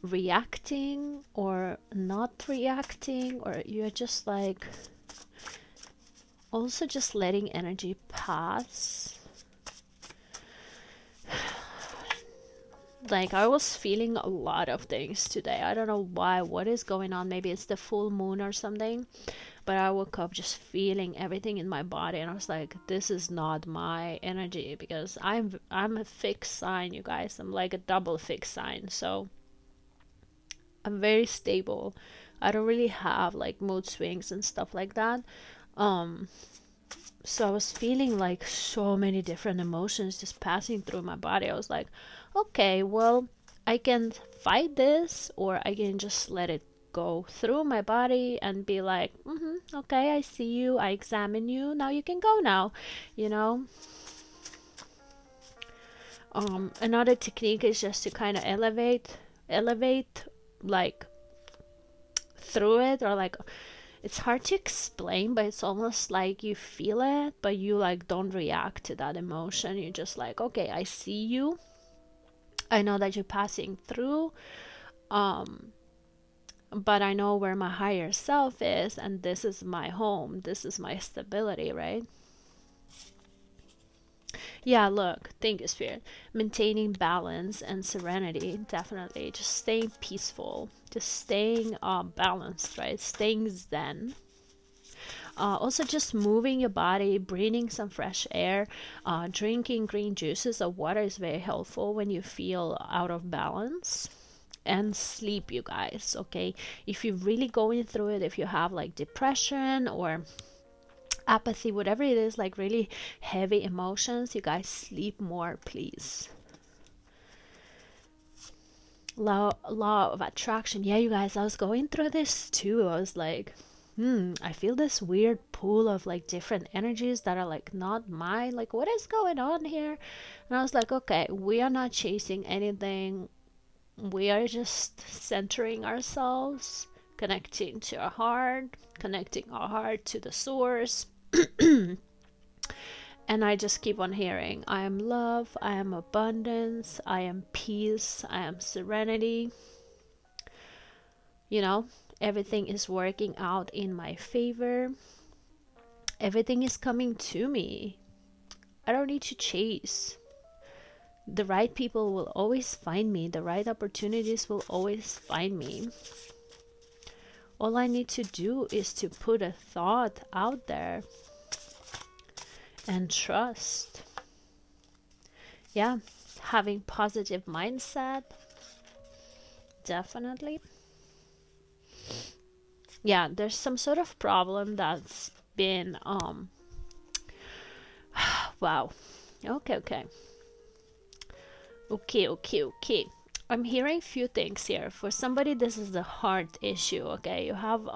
reacting or not reacting, or you're just like also just letting energy pass. Like I was feeling a lot of things today. I don't know why, what is going on. Maybe it's the full moon or something. But I woke up just feeling everything in my body, and I was like, this is not my energy, because I'm a fixed sign, you guys. I'm like a double fixed sign. So I'm very stable. I don't really have like mood swings and stuff like that. Um so I was feeling like so many different emotions just passing through my body. I was like, okay, well, I can fight this, or I can just let it go through my body and be like, okay, I see you, I examine you, now you can go now, you know. Another technique is just to kind of elevate like through it, or like, it's hard to explain, but it's almost like you feel it, but you like don't react to that emotion. You're just like, okay, I see you, I know that you're passing through, but I know where my higher self is, and this is my home, this is my stability, right? Yeah, look, thank you, Spirit. Maintaining balance and serenity, definitely. Just staying peaceful, just staying balanced, right? Staying zen. Also, just moving your body, breathing some fresh air, drinking green juices or water is very helpful when you feel out of balance. And sleep, you guys, okay? If you're really going through it, if you have like depression or apathy, whatever it is, like really heavy emotions, you guys sleep more, please. Law of attraction. Yeah, you guys, I was going through this too. I was like, I feel this weird pool of like different energies that are like not mine. Like, what is going on here? And I was like, okay, we are not chasing anything. We are just centering ourselves, connecting to our heart, connecting our heart to the source. And I just keep on hearing, I am love, I am abundance, I am peace, I am serenity. You know, everything is working out in my favor. Everything is coming to me. I don't need to chase. The right people will always find me. The right opportunities will always find me. All I need to do is to put a thought out there and trust. Yeah, having positive mindset, definitely. Yeah, there's some sort of problem that's been wow. Okay. Okay. I'm hearing few things here. For somebody, this is the heart issue, okay? You have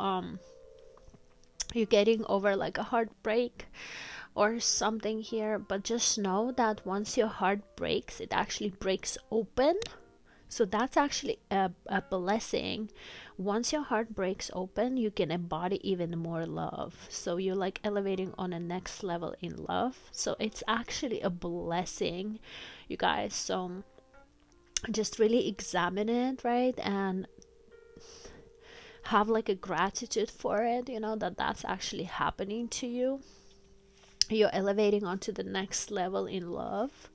you're getting over like a heartbreak or something here, but just know that once your heart breaks, it actually breaks open. So that's actually a blessing. Once your heart breaks open, you can embody even more love. So you're like elevating on a next level in love. So it's actually a blessing, you guys. So just really examine it, right? And have like a gratitude for it, you know, that that's actually happening to you. You're elevating onto the next level in love.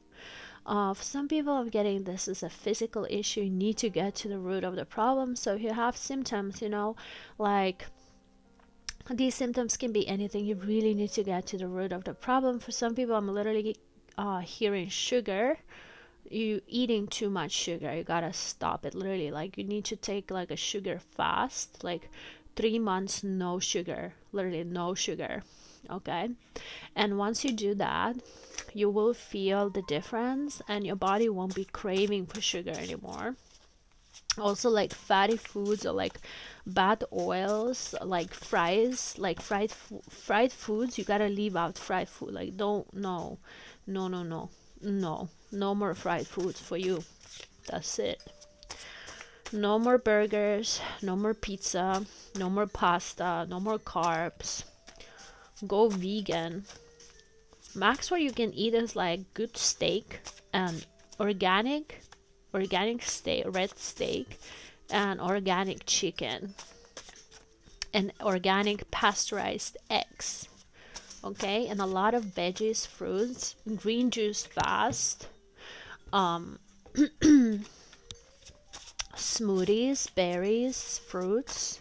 For some people, I'm getting this is a physical issue. You need to get to the root of the problem. So if you have symptoms, you know, like these symptoms can be anything. You really need to get to the root of the problem. For some people, I'm literally hearing sugar. you eating too much sugar. You gotta stop it, literally. Like, you need to take like a sugar fast, like 3 months no sugar, literally no sugar. Okay, and once you do that, you will feel the difference and your body won't be craving for sugar anymore. Also, like fatty foods or like bad oils, like fries, like fried foods, you gotta leave out fried food. Like, don't, no, no, no, no, no, no more fried foods for you. That's it. No more burgers, no more pizza, no more pasta, no more carbs. Go vegan. Max what you can eat is like good steak and organic steak, red steak, and organic chicken, and organic pasteurized eggs. Okay, and a lot of veggies, fruits, green juice fast, smoothies, berries, fruits.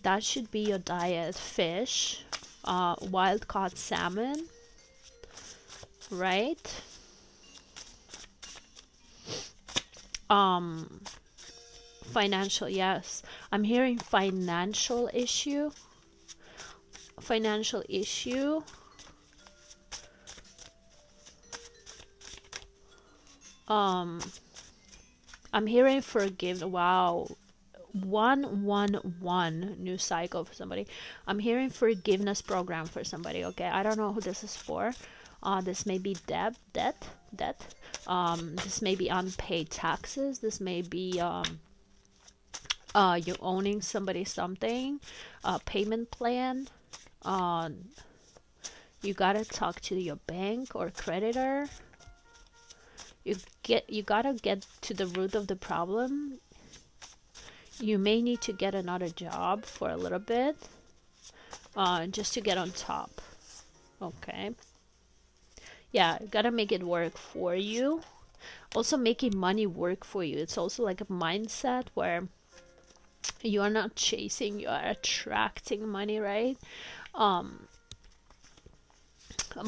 That should be your diet. Fish, wild caught salmon, right? Financial, yes. I'm hearing financial issue. Financial issue. I'm hearing forgive. Wow. 111 new cycle for somebody. I'm hearing forgiveness program for somebody. Okay, I don't know who this is for. This may be debt. This may be unpaid taxes. This may be you owning somebody something. Payment plan. You gotta talk to your bank or creditor. You gotta get to the root of the problem. You may need to get another job for a little bit, just to get on top. Okay. Yeah, gotta make it work for you. Also, making money work for you. It's also like a mindset where you are not chasing, you are attracting money, right?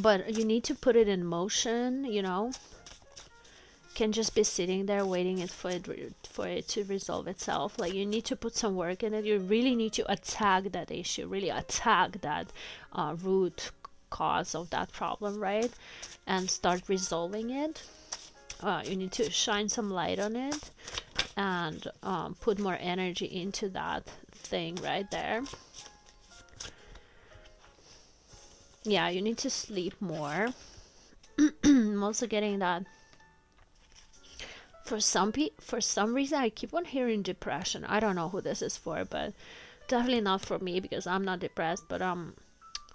But you need to put it in motion, you know. Can just be sitting there waiting for it to resolve itself. Like, you need to put some work in it. You really need to attack that issue, really attack that root cause of that problem, right? And start resolving it. You need to shine some light on it and put more energy into that thing right there. Yeah, you need to sleep more. I'm also getting that for some reason I keep on hearing depression. I don't know who this is for, but definitely not for me because I'm not depressed. But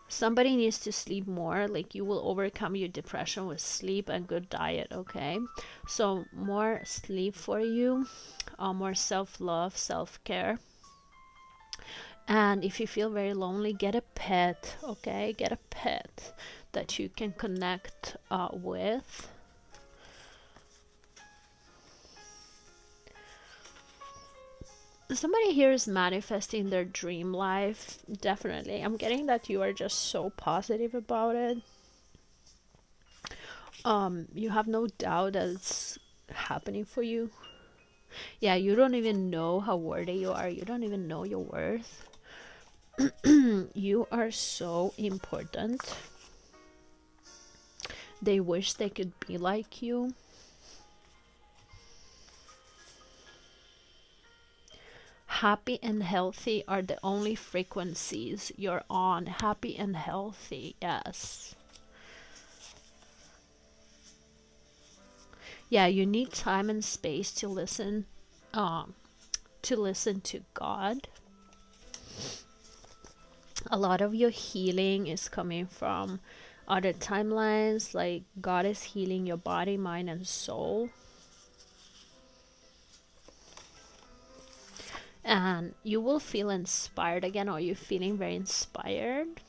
somebody needs to sleep more. Like, you will overcome your depression with sleep and good diet. Okay, so more sleep for you, more self-love, self-care. And if you feel very lonely, get a pet. Okay, get a pet that you can connect with. Somebody here is manifesting their dream life. Definitely, I'm getting that you are just so positive about it. You have no doubt that it's happening for you. Yeah, you don't even know how worthy you are. You don't even know your worth. You are so important. They wish they could be like you. Happy and healthy are the only frequencies you're on. Happy and healthy, yes. Yeah, you need time and space to listen to God. A lot of your healing is coming from other timelines, like God is healing your body, mind, and soul. And you will feel inspired again. Are you feeling very inspired?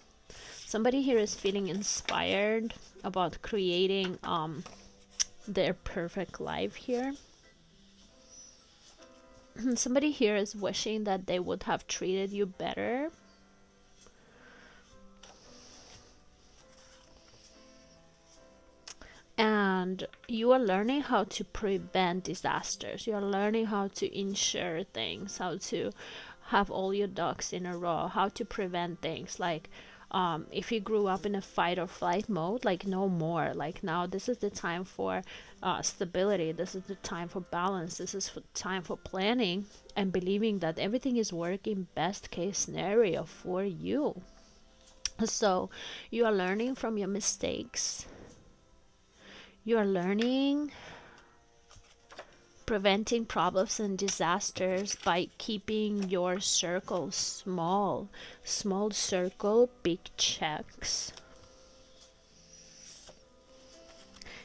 Somebody here is feeling inspired about creating their perfect life here. Somebody here is wishing that they would have treated you better. And and you are learning how to prevent disasters. You are learning how to insure things, how to have all your ducks in a row, how to prevent things like if you grew up in a fight or flight mode, like no more. Like now, this is the time for stability. This is the time for balance. This is time for planning and believing that everything is working best case scenario for you. So you are learning from your mistakes. You are learning preventing problems and disasters by keeping your circle small. Small circle, big checks.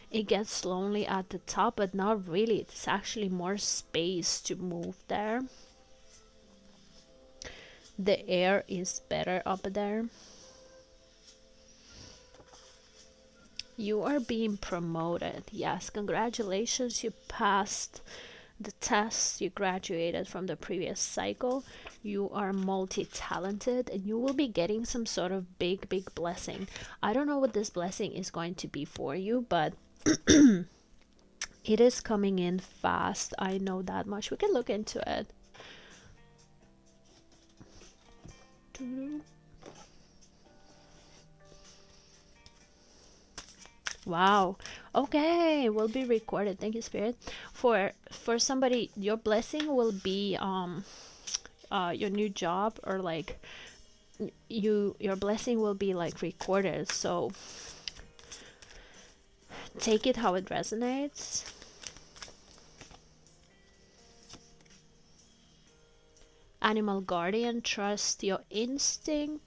It gets lonely at the top, but not really. It's actually more space to move there. The air is better up there. You are being promoted. Yes, congratulations. You passed the test. You graduated from the previous cycle. You are multi-talented and you will be getting some sort of big blessing. I don't know what this blessing is going to be for you, but it is coming in fast. I know that much. We can look into it. Wow. Okay, will be recorded. Thank you, Spirit. For somebody, your blessing will be your new job, or like your blessing will be like recorded. So take it how it resonates. Animal guardian, trust your instinct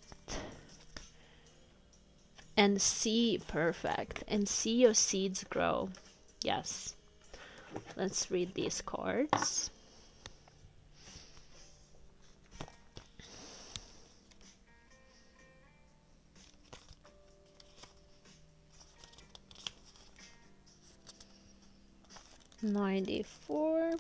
and see perfect and see your seeds grow. Yes. Let's read these cards. $94.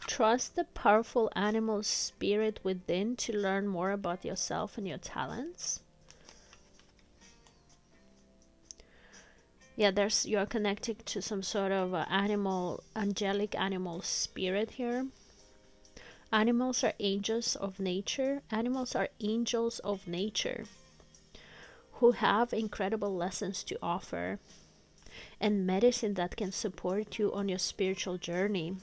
Trust the powerful animal spirit within to learn more about yourself and your talents. Yeah, you're connected to some sort of angelic animal spirit here. Animals are angels of nature. Animals are angels of nature who have incredible lessons to offer and medicine that can support you on your spiritual journey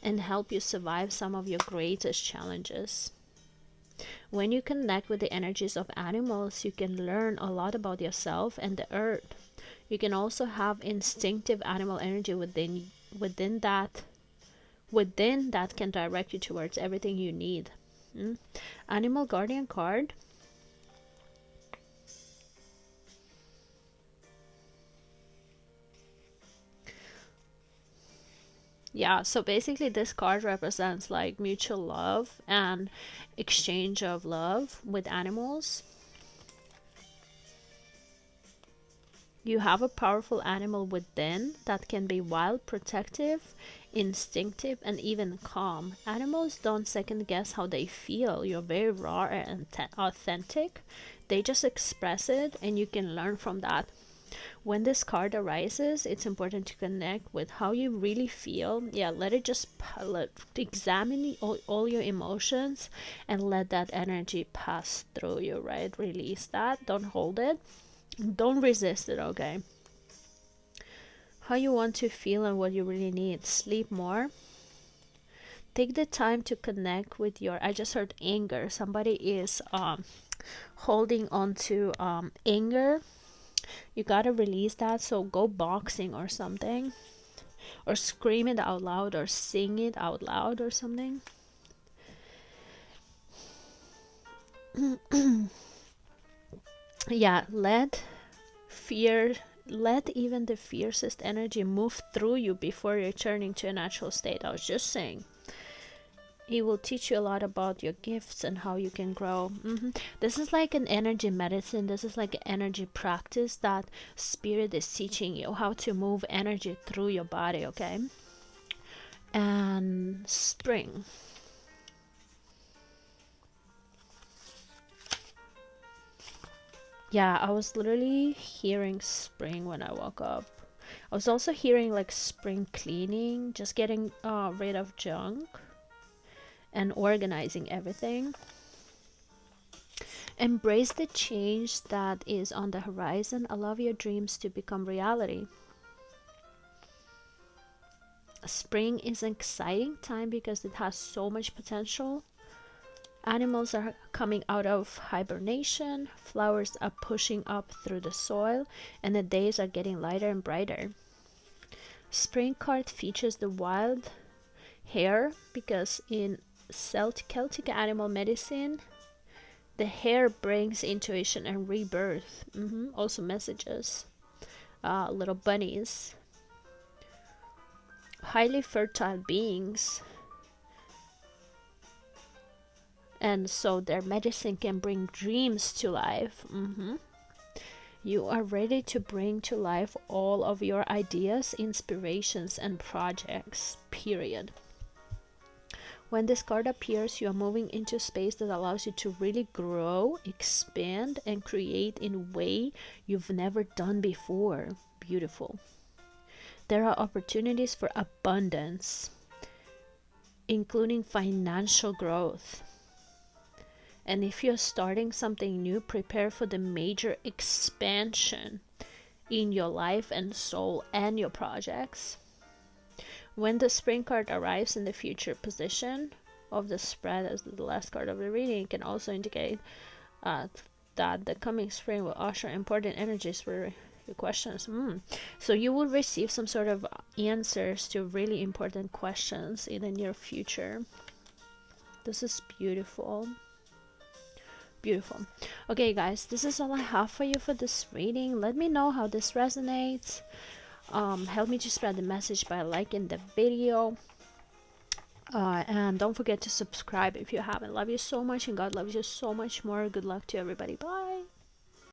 and help you survive some of your greatest challenges. When you connect with the energies of animals, you can learn a lot about yourself and the earth. You can also have instinctive animal energy within that can direct you towards everything you need. Animal guardian card. Yeah, so basically this card represents like mutual love and exchange of love with animals. You have a powerful animal within that can be wild, protective, instinctive, and even calm. Animals don't second guess how they feel. You're very raw and authentic. They just express it and you can learn from that. When this card arises, it's important to connect with how you really feel. Yeah, let it just examine all your emotions and let that energy pass through you, right? Release that. Don't hold it. Don't resist it, okay? How you want to feel and what you really need. Sleep more. Take the time to connect with your... I just heard anger. Somebody is holding on to anger. You gotta release that, so go boxing or something, or scream it out loud, or sing it out loud or something. Yeah, let even the fiercest energy move through you before returning to a natural state. I was just saying. He will teach you a lot about your gifts and how you can grow. This is like an energy medicine. This is like an energy practice that spirit is teaching you how to move energy through your body, okay? And spring. Yeah, I was literally hearing spring when I woke up. I was also hearing like spring cleaning, just getting rid of junk and organizing everything. Embrace the change that is on the horizon. Allow your dreams to become reality. Spring is an exciting time because it has so much potential. Animals are coming out of hibernation, flowers are pushing up through the soil, and the days are getting lighter and brighter. Spring card features the wild hare because in Celtic animal medicine, the hare brings intuition and rebirth. Also messages. Little bunnies. Highly fertile beings, and so their medicine can bring dreams to life. You are ready to bring to life all of your ideas, inspirations, and projects, period. When this card appears, you are moving into space that allows you to really grow, expand, and create in a way you've never done before. Beautiful. There are opportunities for abundance, including financial growth. And if you're starting something new, prepare for the major expansion in your life and soul and your projects. When the spring card arrives in the future position of the spread as the last card of the reading, it can also indicate that the coming spring will usher important energies for your questions. So you will receive some sort of answers to really important questions in the near future. This is beautiful. Beautiful. Okay, guys, this is all I have for you for this reading. Let me know how this resonates. Help me to spread the message by liking the video. And don't forget to subscribe if you haven't. Love you so much, and God loves you so much more. Good luck to everybody. Bye.